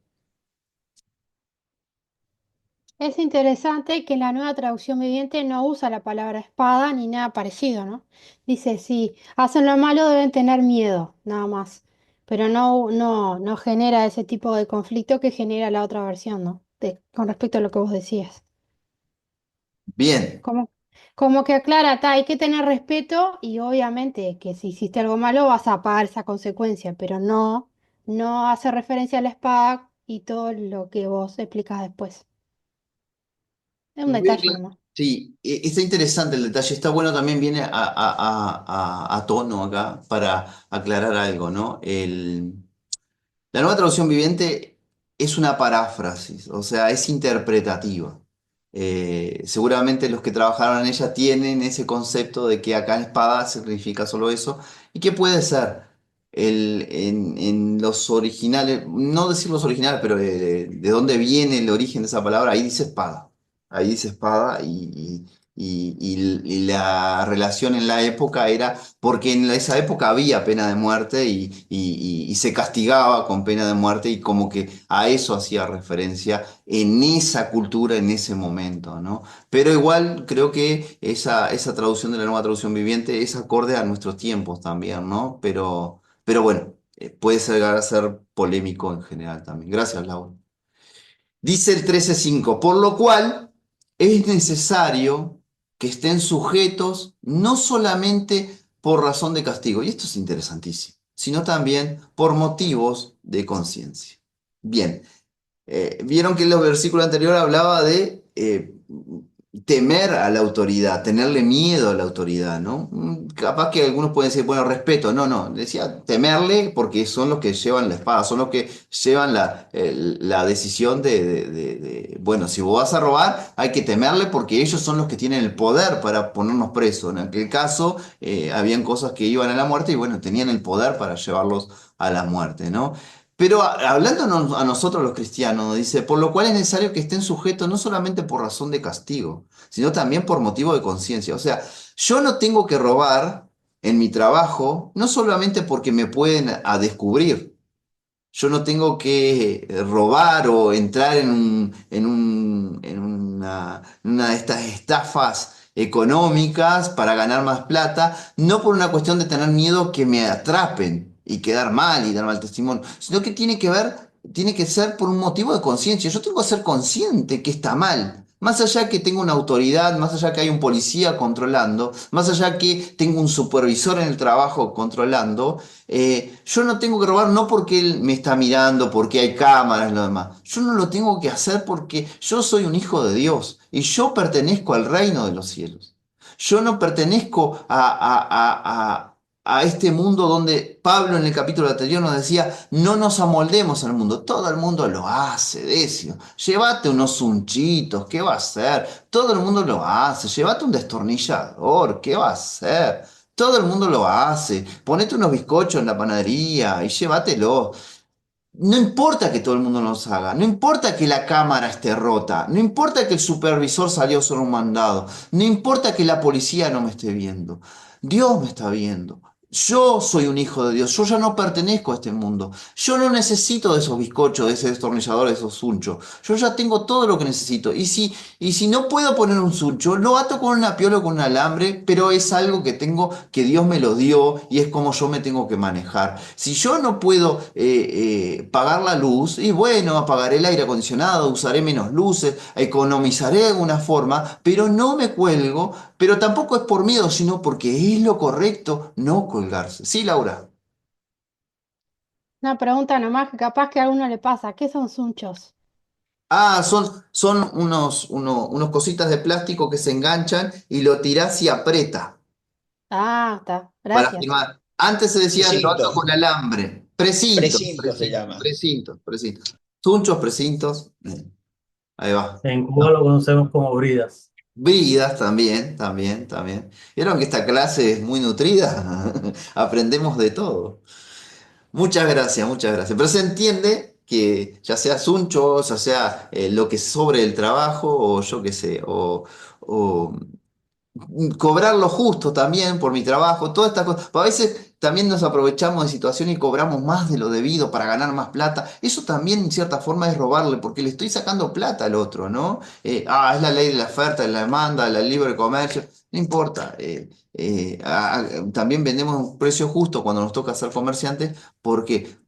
Es interesante que la nueva traducción viviente no usa la palabra espada ni nada parecido, ¿no? Dice, si hacen lo malo deben tener miedo, nada más. Pero no genera ese tipo de conflicto que genera la otra versión, ¿no? Con respecto a lo que vos decías. Bien. Como, como que aclara, hay que tener respeto y obviamente que si hiciste algo malo vas a pagar esa consecuencia, pero no hace referencia a la espada y todo lo que vos explicás después. Es un Bien, detalle claro. nomás. Sí, está interesante el detalle, está bueno, también viene a tono acá para aclarar algo, ¿no? La nueva traducción viviente es una paráfrasis, o sea, es interpretativa. Seguramente los que trabajaron en ella tienen ese concepto de que acá en espada significa solo eso, y que puede ser en los originales, no decir los originales, pero de dónde viene el origen de esa palabra, ahí dice espada y la relación en la época era porque en esa época había pena de muerte y se castigaba con pena de muerte y como que a eso hacía referencia en esa cultura, en ese momento, ¿no? Pero igual creo que esa traducción de la nueva traducción viviente es acorde a nuestros tiempos también, ¿no? Pero bueno, puede llegar a ser polémico en general también. Gracias, Laura. Dice el 13.5, por lo cual es necesario que estén sujetos no solamente por razón de castigo, y esto es interesantísimo, sino también por motivos de conciencia. Bien, vieron que en los versículos anteriores hablaba de temer a la autoridad, tenerle miedo a la autoridad, ¿no? Capaz que algunos pueden decir, bueno, respeto, no, no, decía temerle porque son los que llevan la espada, son los que llevan la decisión bueno, si vos vas a robar, hay que temerle porque ellos son los que tienen el poder para ponernos presos. En aquel caso, habían cosas que iban a la muerte y bueno, tenían el poder para llevarlos a la muerte, ¿no? Pero hablándonos a nosotros los cristianos, dice, por lo cual es necesario que estén sujetos no solamente por razón de castigo, sino también por motivo de conciencia. O sea, yo no tengo que robar en mi trabajo, no solamente porque me pueden a descubrir. Yo no tengo que robar o entrar en una de estas estafas económicas para ganar más plata, no por una cuestión de tener miedo que me atrapen y quedar mal y dar mal testimonio, sino que tiene que ser por un motivo de conciencia. Yo tengo que ser consciente que está mal. Más allá que tenga una autoridad, más allá que hay un policía controlando, más allá que tengo un supervisor en el trabajo controlando, yo no tengo que robar no porque él me está mirando, porque hay cámaras y lo demás. Yo no lo tengo que hacer porque yo soy un hijo de Dios y yo pertenezco al reino de los cielos. Yo no pertenezco a este mundo donde Pablo en el capítulo anterior nos decía, no nos amoldemos al mundo. Todo el mundo lo hace, Decio. Llévate unos unchitos, ¿qué va a hacer? Todo el mundo lo hace. Llévate un destornillador, ¿qué va a hacer? Todo el mundo lo hace. Ponete unos bizcochos en la panadería y llévatelo. No importa que todo el mundo los haga, no importa que la cámara esté rota, no importa que el supervisor salió sobre un mandado, no importa que la policía no me esté viendo. Dios me está viendo. Yo soy un hijo de Dios, yo ya no pertenezco a este mundo. Yo no necesito de esos bizcochos, de ese destornillador, de esos sunchos. Yo ya tengo todo lo que necesito. Y si no puedo poner un suncho, lo ato con una piola o con un alambre, pero es algo que tengo, que Dios me lo dio y es como yo me tengo que manejar. Si yo no puedo pagar la luz, y bueno, apagaré el aire acondicionado, usaré menos luces, economizaré de alguna forma, pero no me cuelgo, pero tampoco es por miedo, sino porque es lo correcto no colgarse. Sí, Laura. Una pregunta nomás que capaz que a uno le pasa. ¿Qué son sunchos? Ah, son unos cositas de plástico que se enganchan y lo tirás y aprieta Ah, está. para Gracias. firmar. Antes se decía lo ato Precinto, con alambre. Precintos, precinto se precintos, llama. precintos, precintos. Tunchos, precintos. Ahí va. En Cuba No. lo conocemos como bridas. Bridas también, también, también. Vieron que esta clase es muy nutrida. Aprendemos de todo. Muchas gracias, muchas gracias. Pero se entiende que ya sea suncho, ya sea lo que sobre el trabajo, o yo qué sé, o cobrar lo justo también por mi trabajo, todas estas cosas. A veces también nos aprovechamos de situaciones y cobramos más de lo debido para ganar más plata. Eso también en cierta forma es robarle, porque le estoy sacando plata al otro, ¿no? Es la ley de la oferta, de la demanda, la libre comercio, no importa. También vendemos un precio justo cuando nos toca ser comerciantes, porque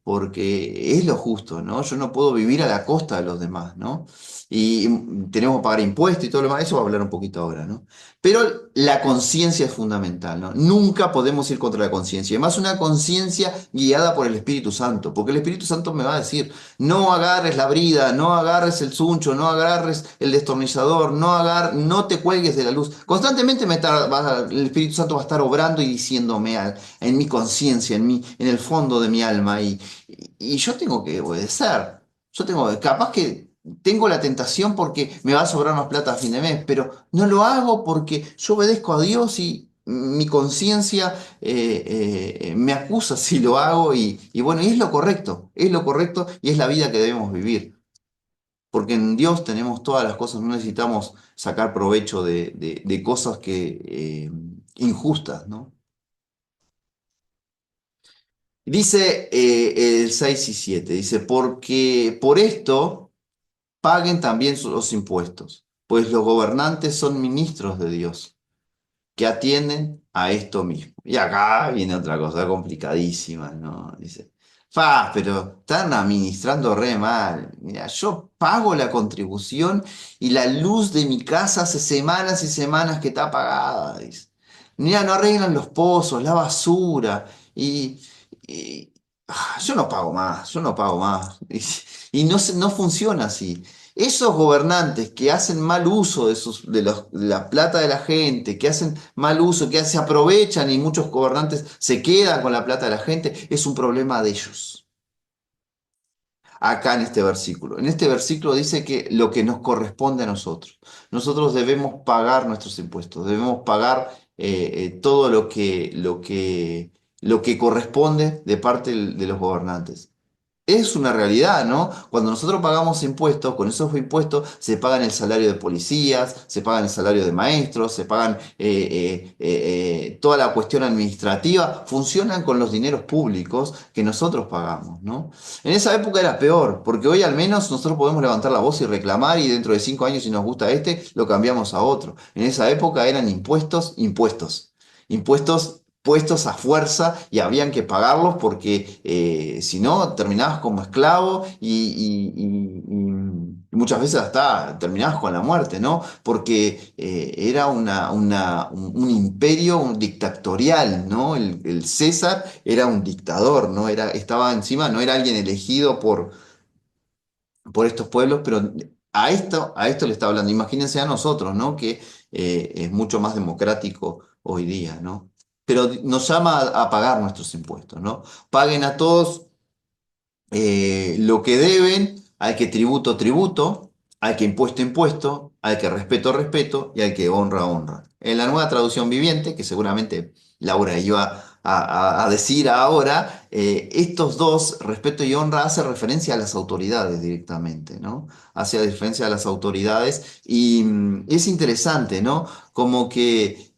es lo justo, ¿no? Yo no puedo vivir a la costa de los demás, ¿no? Y tenemos que pagar impuestos y todo lo demás, eso va a hablar un poquito ahora, ¿no? Pero la conciencia es fundamental, ¿no? Nunca podemos ir contra la conciencia. Y además una conciencia guiada por el Espíritu Santo, porque el Espíritu Santo me va a decir, no agarres la brida, no agarres el suncho, no agarres el destornillador, no te cuelgues de la luz. Constantemente el Espíritu Santo va a estar obrando y diciéndome en mi conciencia, en el fondo de mi alma, y yo tengo que obedecer. Capaz que tengo la tentación porque me va a sobrar más plata a fin de mes, pero no lo hago porque yo obedezco a Dios y mi conciencia me acusa si lo hago y bueno, y es lo correcto y es la vida que debemos vivir. Porque en Dios tenemos todas las cosas, no necesitamos sacar provecho de cosas injustas, ¿no? Dice el 6 y 7 dice, porque por esto paguen también los impuestos, pues los gobernantes son ministros de Dios, que atienden a esto mismo. Y acá viene otra cosa complicadísima, ¿no? Dice, pero están administrando re mal. Mira, yo pago la contribución y la luz de mi casa hace semanas y semanas que está apagada, dice. Mira, no arreglan los pozos, la basura, y yo no pago más, yo no pago más. Y no funciona así. Esos gobernantes que hacen mal uso de la plata de la gente, que hacen mal uso, que se aprovechan y muchos gobernantes se quedan con la plata de la gente, es un problema de ellos. Acá en este versículo. En este versículo dice que lo que nos corresponde a nosotros. Nosotros debemos pagar nuestros impuestos, debemos pagar todo lo que corresponde de parte de los gobernantes. Es una realidad, ¿no? Cuando nosotros pagamos impuestos, con esos impuestos se pagan el salario de policías, se pagan el salario de maestros, se pagan toda la cuestión administrativa, funcionan con los dineros públicos que nosotros pagamos, ¿no? En esa época era peor, porque hoy al menos nosotros podemos levantar la voz y reclamar y dentro de 5 años si nos gusta este, lo cambiamos a otro. En esa época eran impuestos, impuestos. Impuestos puestos a fuerza y habían que pagarlos porque si no terminabas como esclavo y muchas veces hasta terminabas con la muerte, ¿no? Porque era un imperio dictatorial, ¿no? El César era un dictador, ¿no? Estaba encima, no era alguien elegido por estos pueblos, pero a esto le está hablando. Imagínense a nosotros, ¿no? Que es mucho más democrático hoy día, ¿no? Pero nos llama a pagar nuestros impuestos, ¿no? Paguen a todos lo que deben, al que tributo, tributo, al que impuesto, impuesto, al que respeto, respeto y al que honra, honra. En la nueva traducción viviente, que seguramente Laura iba a decir ahora, estos dos, respeto y honra, hace referencia a las autoridades directamente, ¿no? Hace referencia a las autoridades y es interesante, ¿no? Como que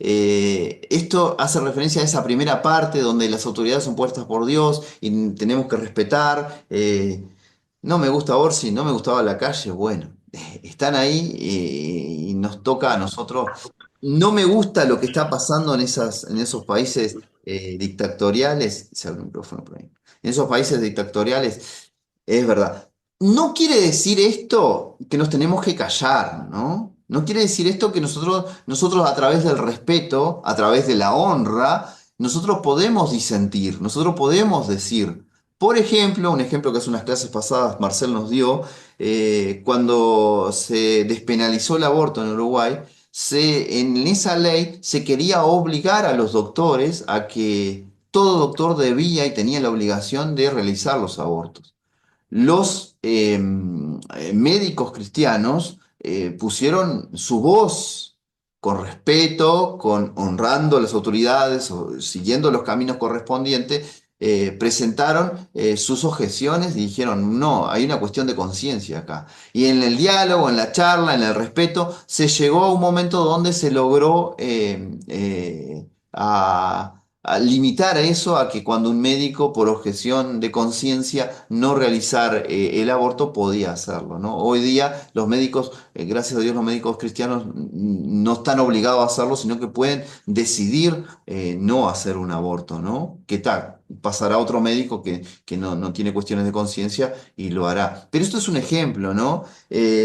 esto hace referencia a esa primera parte donde las autoridades son puestas por Dios y tenemos que respetar. No me gusta Orsi, no me gustaba la calle, bueno, están ahí y nos toca a nosotros. No me gusta lo que está pasando en esos países dictatoriales. Se abre el micrófono por ahí. En esos países dictatoriales, es verdad. No quiere decir esto que nos tenemos que callar, ¿no? No quiere decir esto que nosotros a través del respeto, a través de la honra, nosotros podemos disentir, nosotros podemos decir. Por ejemplo, un ejemplo que hace unas clases pasadas Marcel nos dio, cuando se despenalizó el aborto en Uruguay, en esa ley se quería obligar a los doctores a que todo doctor debía y tenía la obligación de realizar los abortos. Los médicos cristianos pusieron su voz con respeto, honrando a las autoridades, o siguiendo los caminos correspondientes, presentaron sus objeciones y dijeron, no, hay una cuestión de conciencia acá. Y en el diálogo, en la charla, en el respeto, se llegó a un momento donde se logró a limitar a eso, a que cuando un médico por objeción de conciencia no realizar el aborto podía hacerlo, ¿no? Hoy día los médicos, gracias a Dios los médicos cristianos no están obligados a hacerlo, sino que pueden decidir no hacer un aborto, ¿no? ¿Qué tal? Pasará otro médico que no tiene cuestiones de conciencia y lo hará. Pero esto es un ejemplo, ¿no?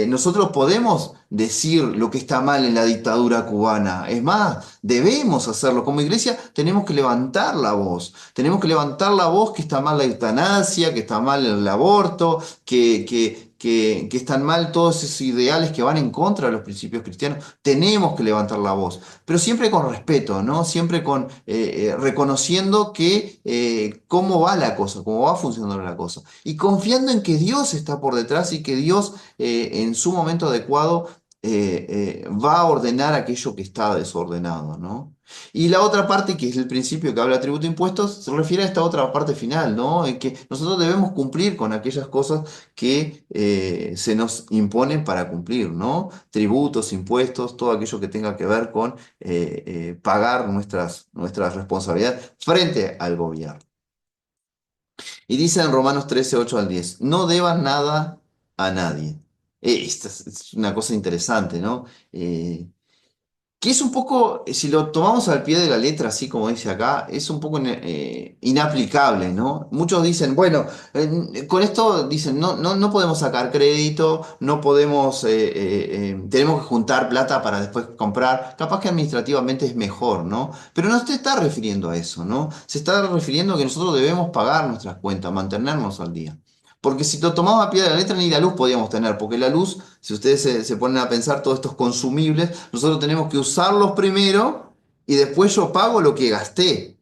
Nosotros podemos decir lo que está mal en la dictadura cubana. Es más, debemos hacerlo. Como iglesia tenemos que levantar la voz. Tenemos que levantar la voz que está mal la eutanasia, que está mal el aborto, que están mal todos esos ideales que van en contra de los principios cristianos. Tenemos que levantar la voz, pero siempre con respeto, ¿no? Siempre con reconociendo que cómo va la cosa, cómo va funcionando la cosa. Y confiando en que Dios está por detrás y que Dios en su momento adecuado va a ordenar aquello que está desordenado, ¿no? Y la otra parte, que es el principio que habla de tributo e impuestos, se refiere a esta otra parte final, ¿no? En que nosotros debemos cumplir con aquellas cosas que se nos imponen para cumplir, ¿no? Tributos, impuestos, todo aquello que tenga que ver con pagar nuestras responsabilidades frente al gobierno. Y dice en Romanos 13 8 al 10, no debas nada a nadie. Esta es una cosa interesante, ¿no? Que es un poco, si lo tomamos al pie de la letra, así como dice acá, es un poco inaplicable, ¿no? Muchos dicen, bueno, con esto dicen, no podemos sacar crédito, no podemos, tenemos que juntar plata para después comprar. Capaz que administrativamente es mejor, ¿no? Pero no se está refiriendo a eso, ¿no? Se está refiriendo a que nosotros debemos pagar nuestras cuentas, mantenernos al día. Porque si lo tomamos a pie de la letra, ni la luz podíamos tener, porque la luz, si ustedes se ponen a pensar todos estos consumibles, nosotros tenemos que usarlos primero y después yo pago lo que gasté.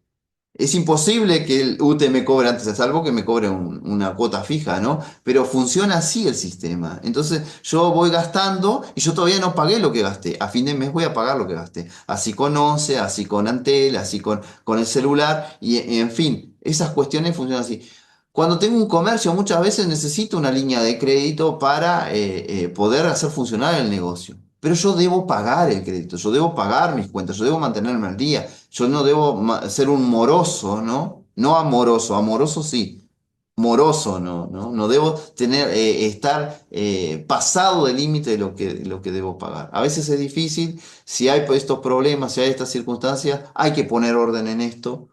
Es imposible que el UTE me cobre antes, a salvo que me cobre una cuota fija, ¿no? Pero funciona así el sistema. Entonces yo voy gastando y yo todavía no pagué lo que gasté. A fin de mes voy a pagar lo que gasté. Así con ONCE, así con Antel, así con el celular y en fin, esas cuestiones funcionan así. Cuando tengo un comercio, muchas veces necesito una línea de crédito para poder hacer funcionar el negocio. Pero yo debo pagar el crédito, yo debo pagar mis cuentas, yo debo mantenerme al día. Yo no debo ser un moroso, ¿no? No amoroso, amoroso sí, moroso no, ¿no? No debo tener, estar pasado del límite de lo que debo pagar. A veces es difícil, si hay pues, estos problemas, si hay estas circunstancias, hay que poner orden en esto.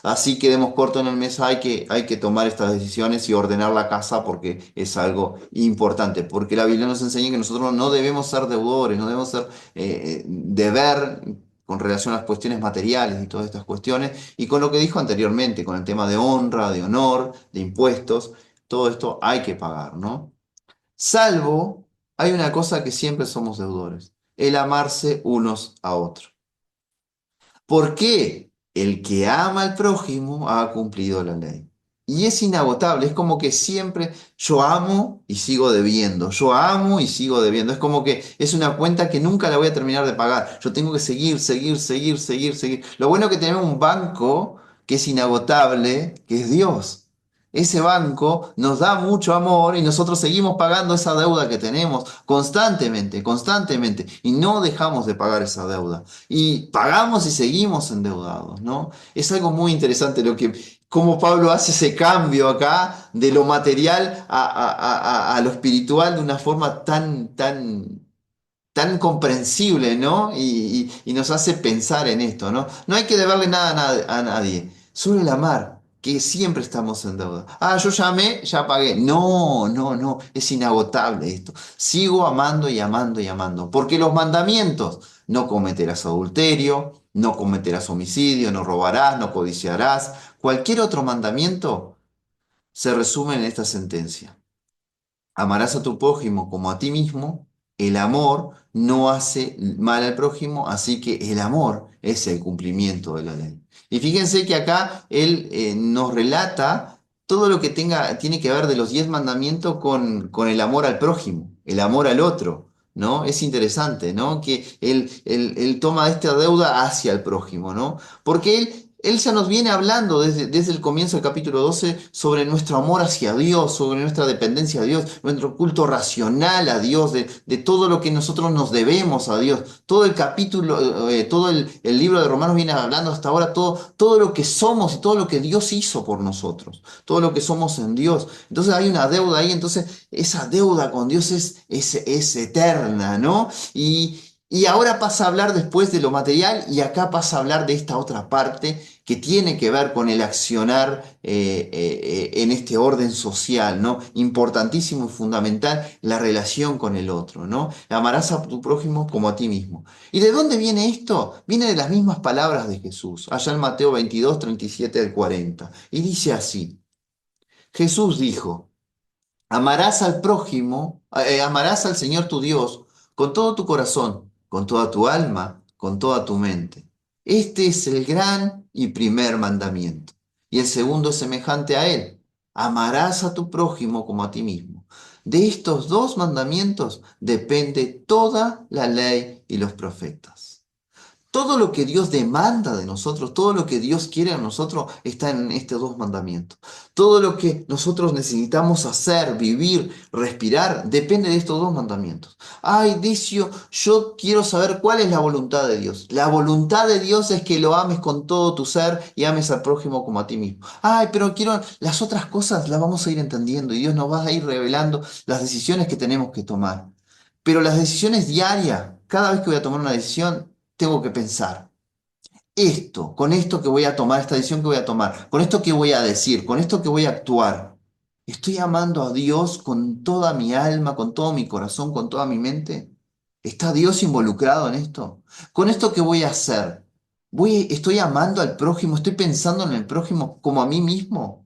Así quedemos cortos en el mes, hay que tomar estas decisiones y ordenar la casa porque es algo importante, porque la Biblia nos enseña que nosotros no debemos ser deudores, no debemos ser deber con relación a las cuestiones materiales y todas estas cuestiones, y con lo que dijo anteriormente, con el tema de honra, de honor, de impuestos, todo esto hay que pagar, ¿no? Salvo, hay una cosa que siempre somos deudores, el amarse unos a otros. ¿Por qué? El que ama al prójimo ha cumplido la ley. Y es inagotable, es como que siempre yo amo y sigo debiendo, yo amo y sigo debiendo, es como que es una cuenta que nunca la voy a terminar de pagar, yo tengo que seguir. Lo bueno es que tenemos un banco que es inagotable, que es Dios. Ese banco nos da mucho amor y nosotros seguimos pagando esa deuda que tenemos constantemente, y no dejamos de pagar esa deuda y pagamos y seguimos endeudados, ¿no? Es algo muy interesante cómo Pablo hace ese cambio acá de lo material a lo espiritual de una forma tan comprensible, ¿no? Y nos hace pensar en esto, ¿no? No hay que deberle nada a nadie, solo el amar, que siempre estamos en deuda. Ah, yo llamé, ya pagué. No, es inagotable esto. Sigo amando y amando y amando, porque los mandamientos, no cometerás adulterio, no cometerás homicidio, no robarás, no codiciarás, cualquier otro mandamiento se resume en esta sentencia. Amarás a tu prójimo como a ti mismo. El amor no hace mal al prójimo, así que el amor es el cumplimiento de la ley. Y fíjense que acá él nos relata todo lo que tiene que ver de los 10 mandamientos con el amor al prójimo, el amor al otro, ¿no? Es interesante, ¿no? Que él toma esta deuda hacia el prójimo, ¿no? Porque él ya nos viene hablando desde el comienzo del capítulo 12 sobre nuestro amor hacia Dios, sobre nuestra dependencia a Dios, nuestro culto racional a Dios, de todo lo que nosotros nos debemos a Dios. Todo el capítulo, todo el libro de Romanos viene hablando hasta ahora todo lo que somos y todo lo que Dios hizo por nosotros, todo lo que somos en Dios. Entonces hay una deuda ahí, entonces esa deuda con Dios es eterna, ¿no? Y ahora pasa a hablar después de lo material y acá pasa a hablar de esta otra parte que tiene que ver con el accionar en este orden social, ¿no? Importantísimo y fundamental la relación con el otro, ¿no? Amarás a tu prójimo como a ti mismo. ¿Y de dónde viene esto? Viene de las mismas palabras de Jesús, allá en Mateo 22, 37 al 40. Y dice así, Jesús dijo, amarás al prójimo, amarás al Señor tu Dios con todo tu corazón, con toda tu alma, con toda tu mente. Este es el gran y primer mandamiento. Y el segundo es semejante a él. Amarás a tu prójimo como a ti mismo. De estos dos mandamientos depende toda la ley y los profetas. Todo lo que Dios demanda de nosotros, todo lo que Dios quiere de nosotros está en estos dos mandamientos. Todo lo que nosotros necesitamos hacer, vivir, respirar, depende de estos dos mandamientos. Ay, Dicio, yo quiero saber cuál es la voluntad de Dios. La voluntad de Dios es que lo ames con todo tu ser y ames al prójimo como a ti mismo. Ay, pero quiero las otras cosas, las vamos a ir entendiendo y Dios nos va a ir revelando las decisiones que tenemos que tomar. Pero las decisiones diarias, cada vez que voy a tomar una decisión, tengo que pensar, con esto que voy a tomar, esta decisión que voy a tomar, con esto que voy a decir, con esto que voy a actuar, ¿estoy amando a Dios con toda mi alma, con todo mi corazón, con toda mi mente? ¿Está Dios involucrado en esto? ¿Con esto que voy a hacer? ¿Estoy amando al prójimo? ¿Estoy pensando en el prójimo como a mí mismo?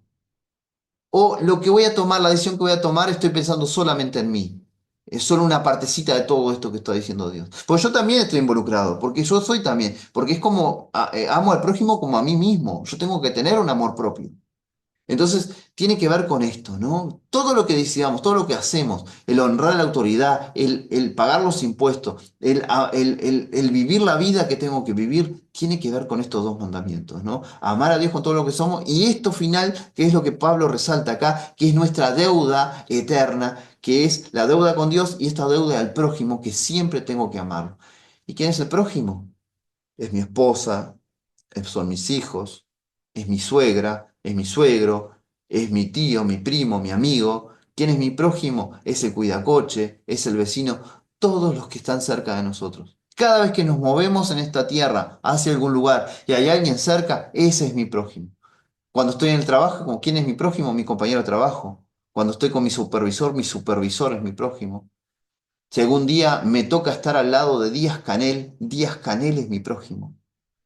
o lo que voy a tomar, la decisión que voy a tomar, estoy pensando solamente en mí. Es solo una partecita de todo esto que está diciendo Dios. Pues yo también estoy involucrado, porque yo soy también, porque es como, amo al prójimo como a mí mismo. Yo tengo que tener un amor propio. Entonces, tiene que ver con esto, ¿no? Todo lo que decidamos, todo lo que hacemos, el honrar a la autoridad, el pagar los impuestos, el vivir la vida que tengo que vivir, tiene que ver con estos dos mandamientos, ¿no? Amar a Dios con todo lo que somos y esto final, que es lo que Pablo resalta acá, que es nuestra deuda eterna, que es la deuda con Dios y esta deuda al prójimo, que siempre tengo que amarlo. ¿Y quién es el prójimo? Es mi esposa, son mis hijos, es mi suegra, es mi suegro, es mi tío, mi primo, mi amigo. ¿Quién es mi prójimo? Es el cuidacoche, es el vecino, todos los que están cerca de nosotros. Cada vez que nos movemos en esta tierra hacia algún lugar y hay alguien cerca, ese es mi prójimo. Cuando estoy en el trabajo, ¿quién es mi prójimo? Mi compañero de trabajo. Cuando estoy con mi supervisor es mi prójimo. Si algún día me toca estar al lado de Díaz Canel es mi prójimo.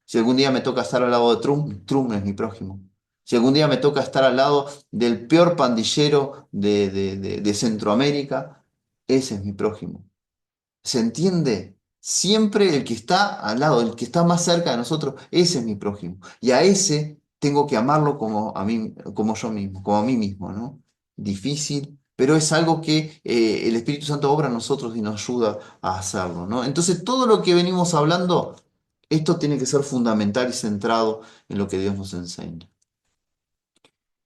Si algún día me toca estar al lado de Trump, Trump es mi prójimo. Si algún día me toca estar al lado del peor pandillero de Centroamérica, ese es mi prójimo. ¿Se entiende? Siempre el que está al lado, el que está más cerca de nosotros, ese es mi prójimo. Y a ese tengo que amarlo como a mí, como yo mismo, como a mí mismo, ¿no? Difícil, pero es algo que el Espíritu Santo obra en nosotros y nos ayuda a hacerlo, ¿no? Entonces, todo lo que venimos hablando, esto tiene que ser fundamental y centrado en lo que Dios nos enseña.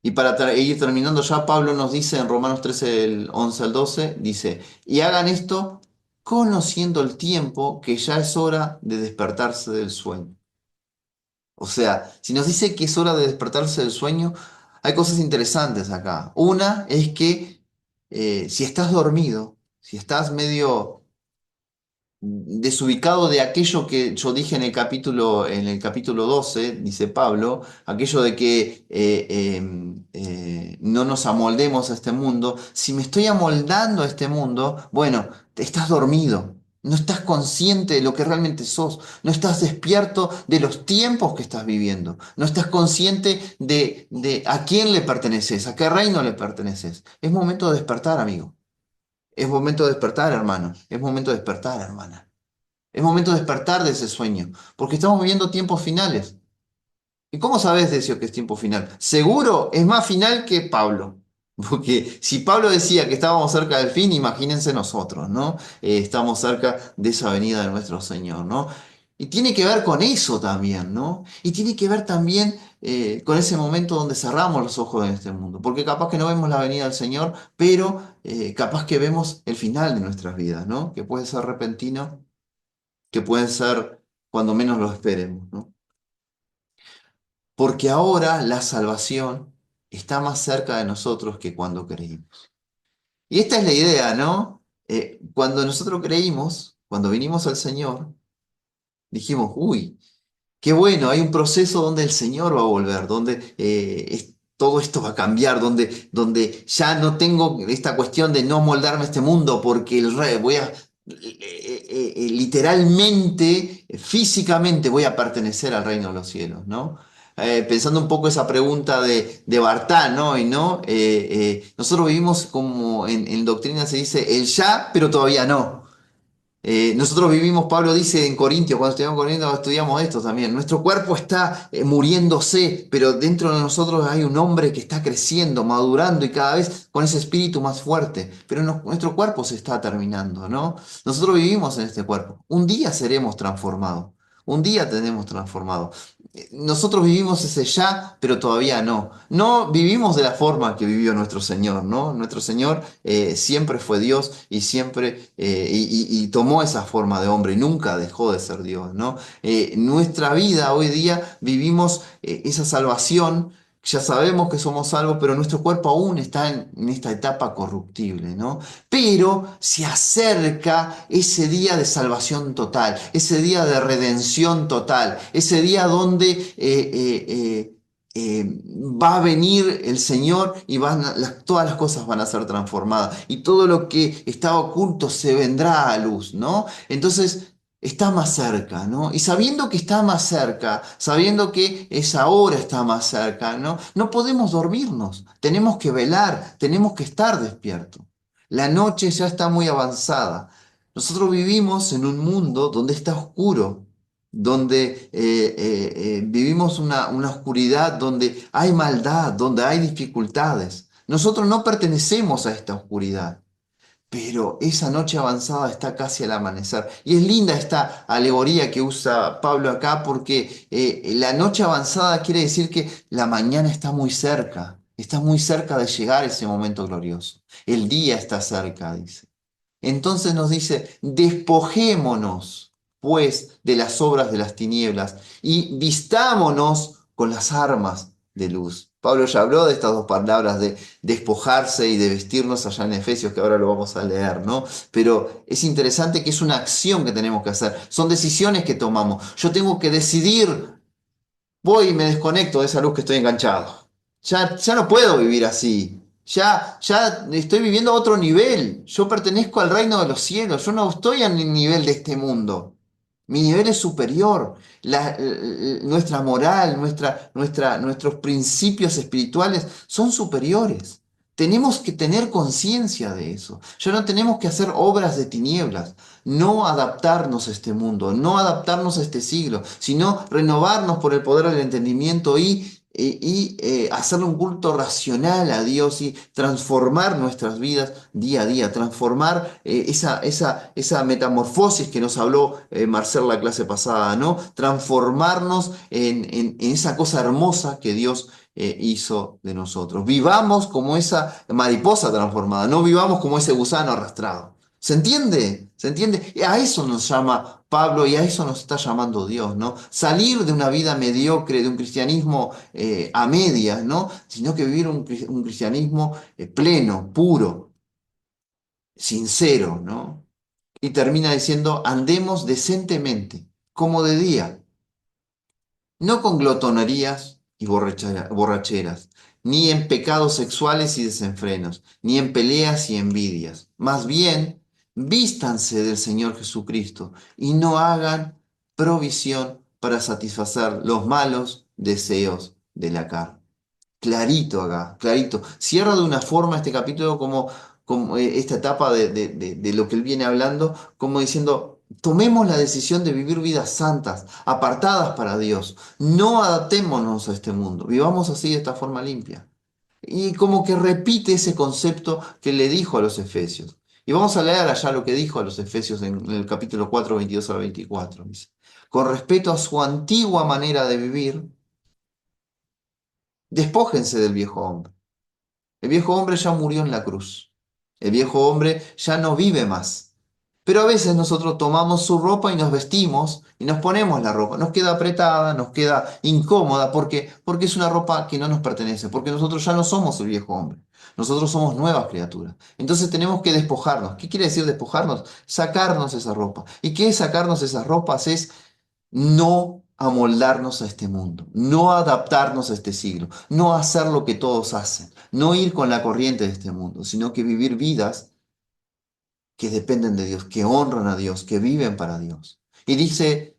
Y para ir terminando ya, Pablo nos dice en Romanos 13, el 11 al 12, dice, y hagan esto conociendo el tiempo que ya es hora de despertarse del sueño. O sea, si nos dice que es hora de despertarse del sueño, hay cosas interesantes acá. Una es que si estás dormido, si estás medio desubicado de aquello que yo dije en el capítulo 12, dice Pablo, aquello de que no nos amoldemos a este mundo. Si me estoy amoldando a este mundo, bueno, estás dormido. No estás consciente de lo que realmente sos. No estás despierto de los tiempos que estás viviendo. No estás consciente de a quién le perteneces, a qué reino le perteneces. Es momento de despertar, amigo. Es momento de despertar, hermano. Es momento de despertar, hermana. Es momento de despertar de ese sueño, porque estamos viviendo tiempos finales. ¿Y cómo sabes, Decio, que es tiempo final? Seguro es más final que Pablo. Porque si Pablo decía que estábamos cerca del fin, imagínense nosotros, ¿no? Estamos cerca de esa venida de nuestro Señor, ¿no? Y tiene que ver con eso también, ¿no? Y tiene que ver también con ese momento donde cerramos los ojos en este mundo. Porque capaz que no vemos la venida del Señor, pero capaz que vemos el final de nuestras vidas, ¿no? Que puede ser repentino, que pueden ser cuando menos lo esperemos, ¿no? Porque ahora la salvación está más cerca de nosotros que cuando creímos. Y esta es la idea, ¿no? Cuando nosotros creímos, cuando vinimos al Señor, dijimos, uy, qué bueno, hay un proceso donde el Señor va a volver, donde todo esto va a cambiar, donde ya no tengo esta cuestión de no moldarme a este mundo porque el rey voy a literalmente, físicamente voy a pertenecer al reino de los cielos, ¿no? Pensando un poco esa pregunta de Bartán, ¿no? Y no, nosotros vivimos como en doctrina se dice el ya, pero todavía no. Nosotros vivimos, Pablo dice en Corintios, cuando estudiamos Corintios estudiamos esto también. Nuestro cuerpo está muriéndose, pero dentro de nosotros hay un hombre que está creciendo, madurando y cada vez con ese espíritu más fuerte. Pero nuestro cuerpo se está terminando, ¿no? Nosotros vivimos en este cuerpo. Un día seremos transformados. Un día tenemos transformado. Nosotros vivimos ese ya, pero todavía no. No vivimos de la forma que vivió nuestro Señor, ¿no? Nuestro Señor siempre fue Dios y siempre y tomó esa forma de hombre y nunca dejó de ser Dios, ¿no? Nuestra vida hoy día vivimos esa salvación. Ya sabemos que somos salvos, pero nuestro cuerpo aún está en esta etapa corruptible, ¿no? Pero se acerca ese día de salvación total, ese día de redención total, ese día donde va a venir el Señor y todas las cosas van a ser transformadas y todo lo que estaba oculto se vendrá a luz, ¿no? Entonces, está más cerca, ¿no? Y sabiendo que está más cerca, sabiendo que esa hora está más cerca, ¿no? No podemos dormirnos, tenemos que velar, tenemos que estar despiertos. La noche ya está muy avanzada. Nosotros vivimos en un mundo donde está oscuro, donde vivimos una oscuridad, donde hay maldad, donde hay dificultades. Nosotros no pertenecemos a esta oscuridad. Pero esa noche avanzada está casi al amanecer. Y es linda esta alegoría que usa Pablo acá porque la noche avanzada quiere decir que la mañana está muy cerca de llegar ese momento glorioso. El día está cerca, dice. Entonces nos dice, despojémonos, pues, de las obras de las tinieblas y vistámonos con las armas de luz. Pablo ya habló de estas dos palabras de despojarse y de vestirnos allá en Efesios, que ahora lo vamos a leer, ¿no? Pero es interesante que es una acción que tenemos que hacer, son decisiones que tomamos. Yo tengo que decidir, voy y me desconecto de esa luz que estoy enganchado. Ya no puedo vivir así. Ya estoy viviendo a otro nivel. Yo pertenezco al reino de los cielos. Yo no estoy en el nivel de este mundo. Mi nivel es superior. Nuestra moral, nuestros principios espirituales son superiores. Tenemos que tener conciencia de eso. Ya no tenemos que hacer obras de tinieblas, no adaptarnos a este mundo, no adaptarnos a este siglo, sino renovarnos por el poder del entendimiento y hacerle un culto racional a Dios y transformar nuestras vidas día a día, transformar esa metamorfosis que nos habló Marcel la clase pasada, ¿no? Transformarnos en esa cosa hermosa que Dios hizo de nosotros. Vivamos como esa mariposa transformada, no vivamos como ese gusano arrastrado. ¿Se entiende? ¿Se entiende? Y a eso nos llama Pablo y a eso nos está llamando Dios, ¿no? Salir de una vida mediocre, de un cristianismo a medias, ¿no? Sino que vivir un cristianismo pleno, puro, sincero, ¿no? Y termina diciendo, andemos decentemente, como de día, no con glotonerías y borracheras, ni en pecados sexuales y desenfrenos, ni en peleas y envidias. Más bien, vístanse del Señor Jesucristo y no hagan provisión para satisfacer los malos deseos de la carne. Clarito acá, clarito. Cierra de una forma este capítulo como esta etapa de lo que él viene hablando, como diciendo, tomemos la decisión de vivir vidas santas, apartadas para Dios. No adaptémonos a este mundo, vivamos así de esta forma limpia. Y como que repite ese concepto que le dijo a los Efesios. Y vamos a leer allá lo que dijo a los Efesios en el capítulo 4, 22 al 24. Dice, con respecto a su antigua manera de vivir, despójense del viejo hombre. El viejo hombre ya murió en la cruz. El viejo hombre ya no vive más. Pero a veces nosotros tomamos su ropa y nos vestimos y nos ponemos la ropa. Nos queda apretada, nos queda incómoda porque es una ropa que no nos pertenece, porque nosotros ya no somos el viejo hombre. Nosotros somos nuevas criaturas. Entonces tenemos que despojarnos. ¿Qué quiere decir despojarnos? Sacarnos esa ropa. ¿Y qué es sacarnos esas ropas? Es no amoldarnos a este mundo, no adaptarnos a este siglo, no hacer lo que todos hacen, no ir con la corriente de este mundo, sino que vivir vidas que dependen de Dios, que honran a Dios, que viven para Dios. Y dice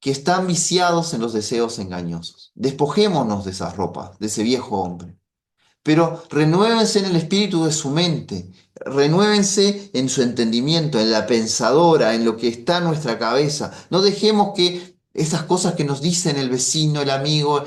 que están viciados en los deseos engañosos. Despojémonos de esas ropas, de ese viejo hombre. Pero renuévense en el espíritu de su mente, renuévense en su entendimiento, en la pensadora, en lo que está en nuestra cabeza. No dejemos que esas cosas que nos dicen el vecino, el amigo,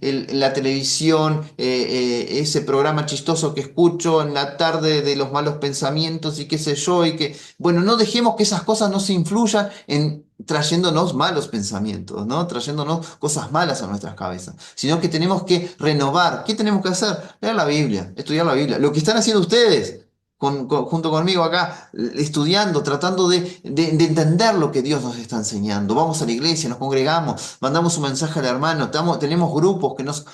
la televisión, ese programa chistoso que escucho en la tarde de los malos pensamientos y qué sé yo, y que, bueno, no dejemos que esas cosas nos influyan en trayéndonos malos pensamientos, ¿no? Trayéndonos cosas malas a nuestras cabezas, sino que tenemos que renovar. ¿Qué tenemos que hacer? Leer la Biblia, estudiar la Biblia. Lo que están haciendo ustedes, junto conmigo acá, estudiando, tratando de entender lo que Dios nos está enseñando. Vamos a la iglesia, nos congregamos, mandamos un mensaje al hermano, tenemos grupos que nos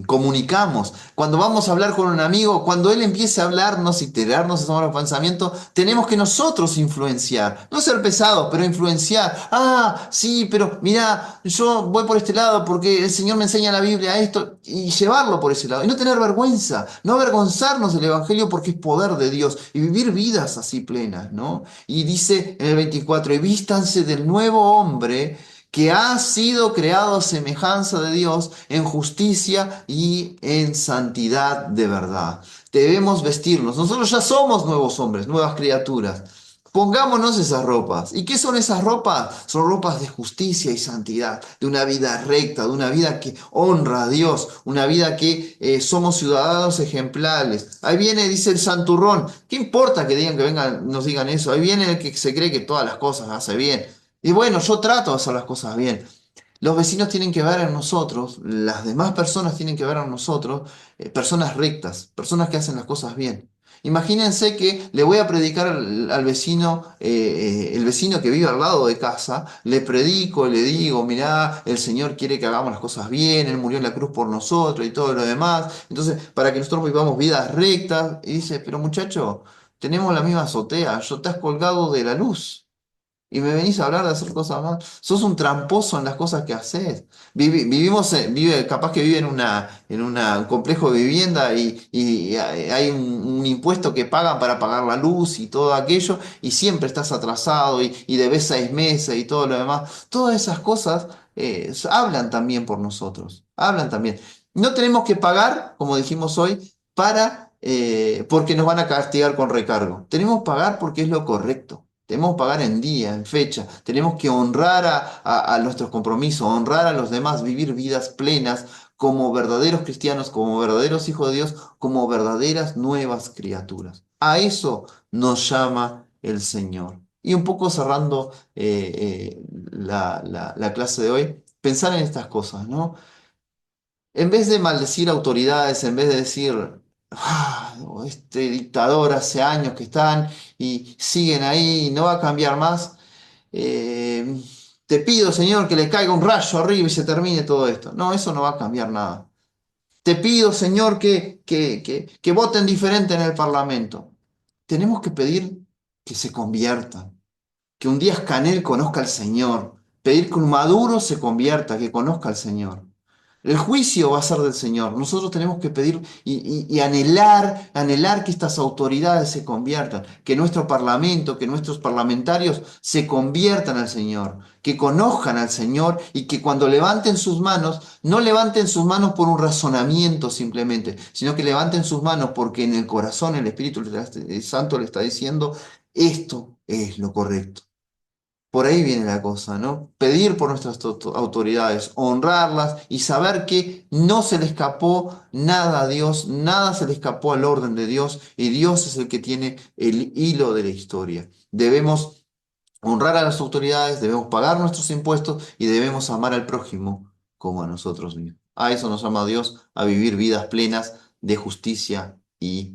comunicamos. Cuando vamos a hablar con un amigo, cuando él empiece a hablarnos y tirarnos esos malos pensamientos, tenemos que nosotros influenciar. No ser pesados, pero influenciar. Ah, sí, pero mira, yo voy por este lado porque el Señor me enseña en la Biblia esto y llevarlo por ese lado. Y no tener vergüenza, no avergonzarnos avergonzarnos del Evangelio porque es poder de Dios y vivir vidas así plenas, ¿no? Y dice en el 24, y vístanse del nuevo hombre que ha sido creado a semejanza de Dios en justicia y en santidad de verdad. Debemos vestirnos. Nosotros ya somos nuevos hombres, nuevas criaturas. Pongámonos esas ropas. ¿Y qué son esas ropas? Son ropas de justicia y santidad, de una vida recta, de una vida que honra a Dios, una vida que somos ciudadanos ejemplares. Ahí viene, dice el santurrón. ¿Qué importa que digan que vengan, nos digan eso? Ahí viene el que se cree que todas las cosas hace bien. Y bueno, yo trato de hacer las cosas bien. Los vecinos tienen que ver en nosotros, las demás personas tienen que ver en nosotros, personas rectas, personas que hacen las cosas bien. Imagínense que le voy a predicar al vecino, el vecino que vive al lado de casa, le predico, le digo, mirá, el Señor quiere que hagamos las cosas bien, Él murió en la cruz por nosotros y todo lo demás. Entonces, para que nosotros vivamos vidas rectas, y dice, pero muchacho, tenemos la misma azotea, yo te has colgado de la luz. Y me venís a hablar de hacer cosas mal. Sos un tramposo en las cosas que haces. Vivimos, capaz que vive un complejo de vivienda y hay un impuesto que pagan para pagar la luz y todo aquello, y siempre estás atrasado y debes 6 meses y todo lo demás. Todas esas cosas hablan también por nosotros. Hablan también. No tenemos que pagar, como dijimos hoy, porque nos van a castigar con recargo. Tenemos que pagar porque es lo correcto. Tenemos que pagar en día, en fecha. Tenemos que honrar a nuestros compromisos, honrar a los demás, vivir vidas plenas como verdaderos cristianos, como verdaderos hijos de Dios, como verdaderas nuevas criaturas. A eso nos llama el Señor. Y un poco cerrando la clase de hoy, pensar en estas cosas, ¿no? En vez de maldecir autoridades, en vez de decir, "Ah, este dictador hace años que están y siguen ahí y no va a cambiar más, eh, te pido, Señor, que le caiga un rayo arriba y se termine todo esto". No, eso no va a cambiar nada. Te pido, Señor, que voten diferente en el Parlamento. Tenemos que pedir que se conviertan, que un día Escanel conozca al Señor, pedir que un Maduro se convierta, que conozca al Señor. El juicio va a ser del Señor. Nosotros tenemos que pedir y anhelar que estas autoridades se conviertan, que nuestro parlamento, que nuestros parlamentarios se conviertan al Señor, que conozcan al Señor y que cuando levanten sus manos, no levanten sus manos por un razonamiento simplemente, sino que levanten sus manos porque en el corazón el Espíritu Santo le está diciendo, esto es lo correcto. Por ahí viene la cosa, ¿no? Pedir por nuestras autoridades, honrarlas y saber que no se le escapó nada a Dios, nada se le escapó al orden de Dios y Dios es el que tiene el hilo de la historia. Debemos honrar a las autoridades, debemos pagar nuestros impuestos y debemos amar al prójimo como a nosotros mismos. A eso nos llama Dios, a vivir vidas plenas de justicia y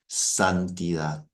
santidad.